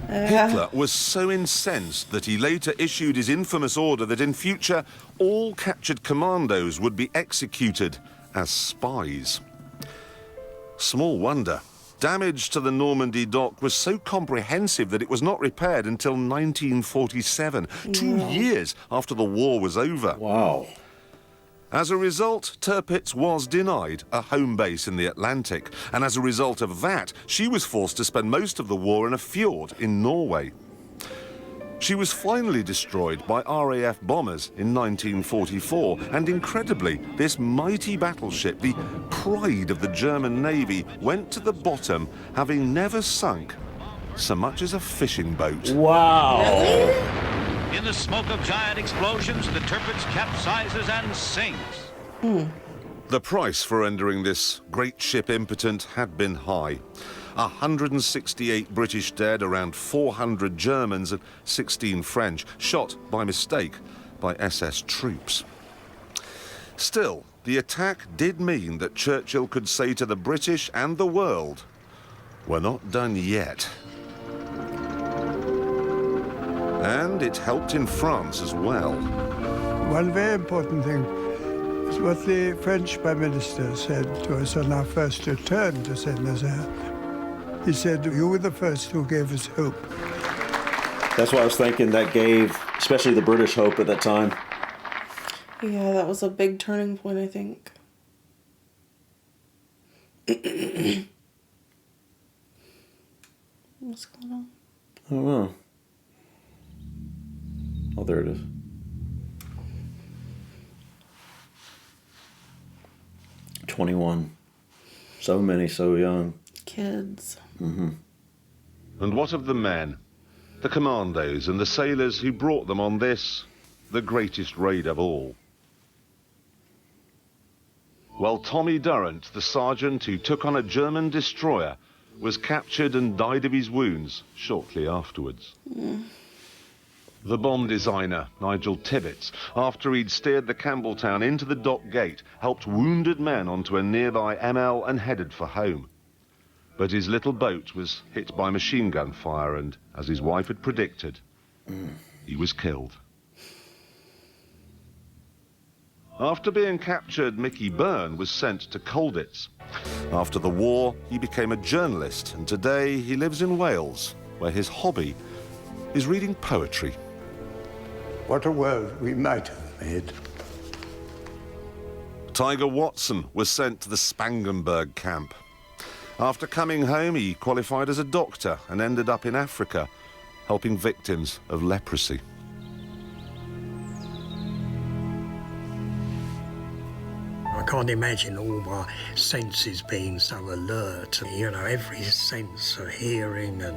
Hitler was so incensed that he later issued his infamous order that in future all captured commandos would be executed as spies. Small wonder. Damage to the Normandy dock was so comprehensive that it was not repaired until 1947, 2 years after the war was over.
Wow.
As a result, Tirpitz was denied a home base in the Atlantic, and as a result of that, she was forced to spend most of the war in a fjord in Norway. She was finally destroyed by RAF bombers in 1944, and incredibly, this mighty battleship, the pride of the German Navy, went to the bottom, having never sunk so much as a fishing boat.
Wow!
In the smoke of giant explosions, the Tirpitz capsizes and sinks.
The price for rendering this great ship impotent had been high. 168 British dead, around 400 Germans and 16 French, shot by mistake by SS troops. Still, the attack did mean that Churchill could say to the British and the world, "We're not done yet." And it helped in France as well.
One very important thing is what the French Prime Minister said to us on our first return to St Nazaire. He said, "You were the first who gave us hope."
That's what I was thinking. That gave, especially the British, hope at that time.
Yeah, that was a big turning point, I think. What's going on?
I don't know. Oh, there it is. "21. So many, so young.
Kids.
And what of the men, the commandos and the sailors who brought them on this, the greatest raid of all? Well, Tommy Durrant, the sergeant who took on a German destroyer, was captured and died of his wounds shortly afterwards. The bomb designer, Nigel Tibbets, after he'd steered the Campbelltown into the dock gate, helped wounded men onto a nearby ML and headed for home. But his little boat was hit by machine gun fire, and, as his wife had predicted, he was killed. After being captured, Mickey Byrne was sent to Colditz. After the war, he became a journalist, and today he lives in Wales, where his hobby is reading poetry.
What a world we might have made.
Tiger Watson was sent to the Spangenberg camp. After coming home, he qualified as a doctor and ended up in Africa, helping victims of leprosy.
I
can't imagine all my senses being so alert. You know, every sense of hearing and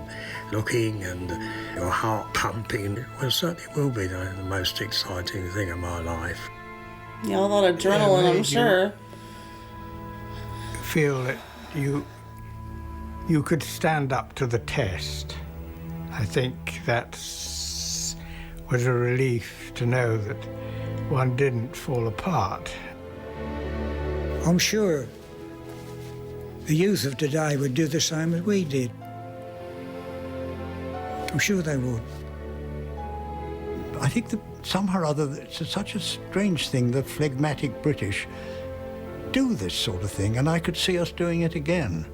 looking and your heart pumping. Well, certainly will be the most exciting thing of my life.
Yeah, a lot of adrenaline, I'm sure.
Feel that you could stand up to the test. I think that was a relief to know that one didn't fall apart.
I'm sure the youth of today would do the same as we did. I'm sure they would.
I think that somehow or other it's such a strange thing that phlegmatic British do this sort of thing, and I could see us doing it again.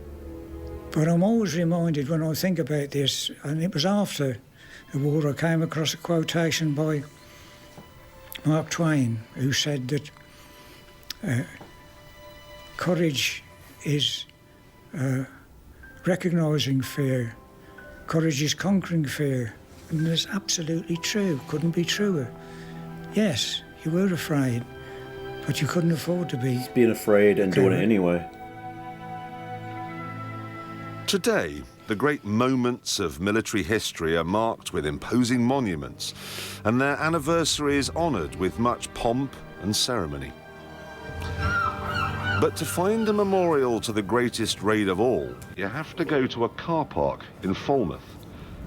But I'm always reminded when I think about this, and it was after the war, I came across a quotation by Mark Twain, who said that courage is recognising fear, courage is conquering fear, and that's absolutely true, couldn't be truer. Yes, you were afraid, but you couldn't afford to be.
Just being afraid and doing it anyway.
Today, the great moments of military history are marked with imposing monuments, and their anniversary is honoured with much pomp and ceremony. But to find a memorial to the greatest raid of all, you have to go to a car park in Falmouth,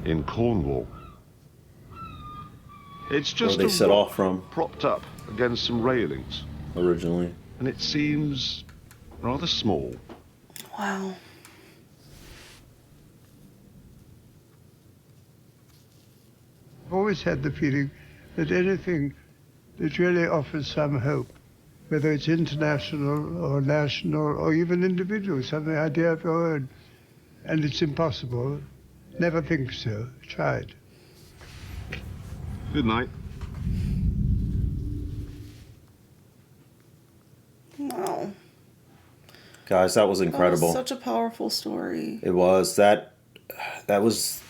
in Cornwall. It's just
where they set off from
propped up against some railings.
Originally.
And it seems rather small.
Wow.
I've always had the feeling that anything that really offers some hope, whether it's international or national or even individual, some idea of your own, and it's impossible, never think so. Try it.
Good night.
Wow.
Guys, that was incredible.
That was such a powerful story.
It was. That was...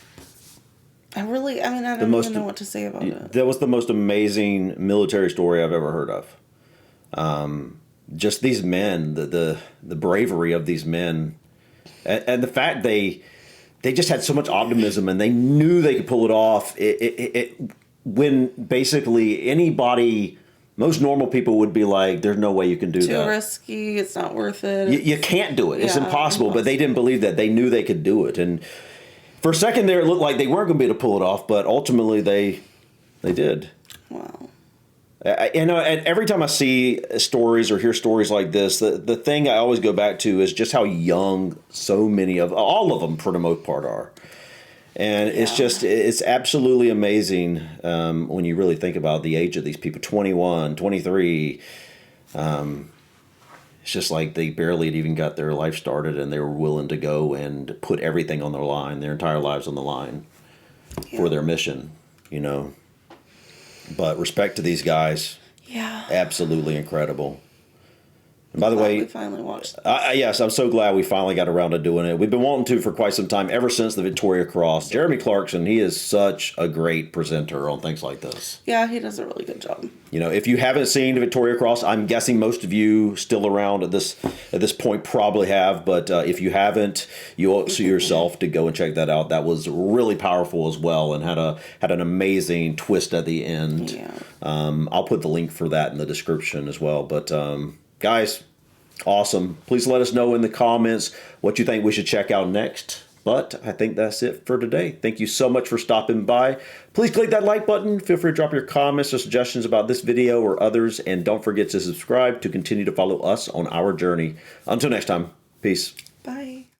I don't even know what to say about it.
That was the most amazing military story I've ever heard of. Just these men, the bravery of these men, and the fact they just had so much optimism and they knew they could pull it off. When basically anybody, most normal people would be like, "There's no way you can do that.
Too risky. It's not worth it.
You can't do it. It's impossible." But they didn't believe that. They knew they could do it, and for a second there, it looked like they weren't going to be able to pull it off, but ultimately they did.
Wow.
And every time I see stories or hear stories like this, the thing I always go back to is just how young so many of, all of them for the most part are. And it's absolutely amazing when you really think about the age of these people, 21, 23. It's just like they barely had even got their life started and they were willing to go and put everything on their line, their entire lives on the line for their mission, you know. But respect to these guys.
Yeah.
Absolutely incredible. And by the way,
we finally watched
yes, I'm so glad we finally got around to doing it. We've been wanting to for quite some time, ever since the Victoria Cross. Jeremy Clarkson, he is such a great presenter on things like this.
Yeah, he does a really good job.
You know, if you haven't seen the Victoria Cross, I'm guessing most of you still around at this point probably have. But if you haven't, you owe it to yourself to go and check that out. That was really powerful as well, and had an amazing twist at the end.
Yeah.
I'll put the link for that in the description as well. But guys, awesome. Please let us know in the comments what you think we should check out next. But I think that's it for today. Thank you so much for stopping by. Please click that like button. Feel free to drop your comments or suggestions about this video or others. And don't forget to subscribe to continue to follow us on our journey. Until next time, peace.
Bye.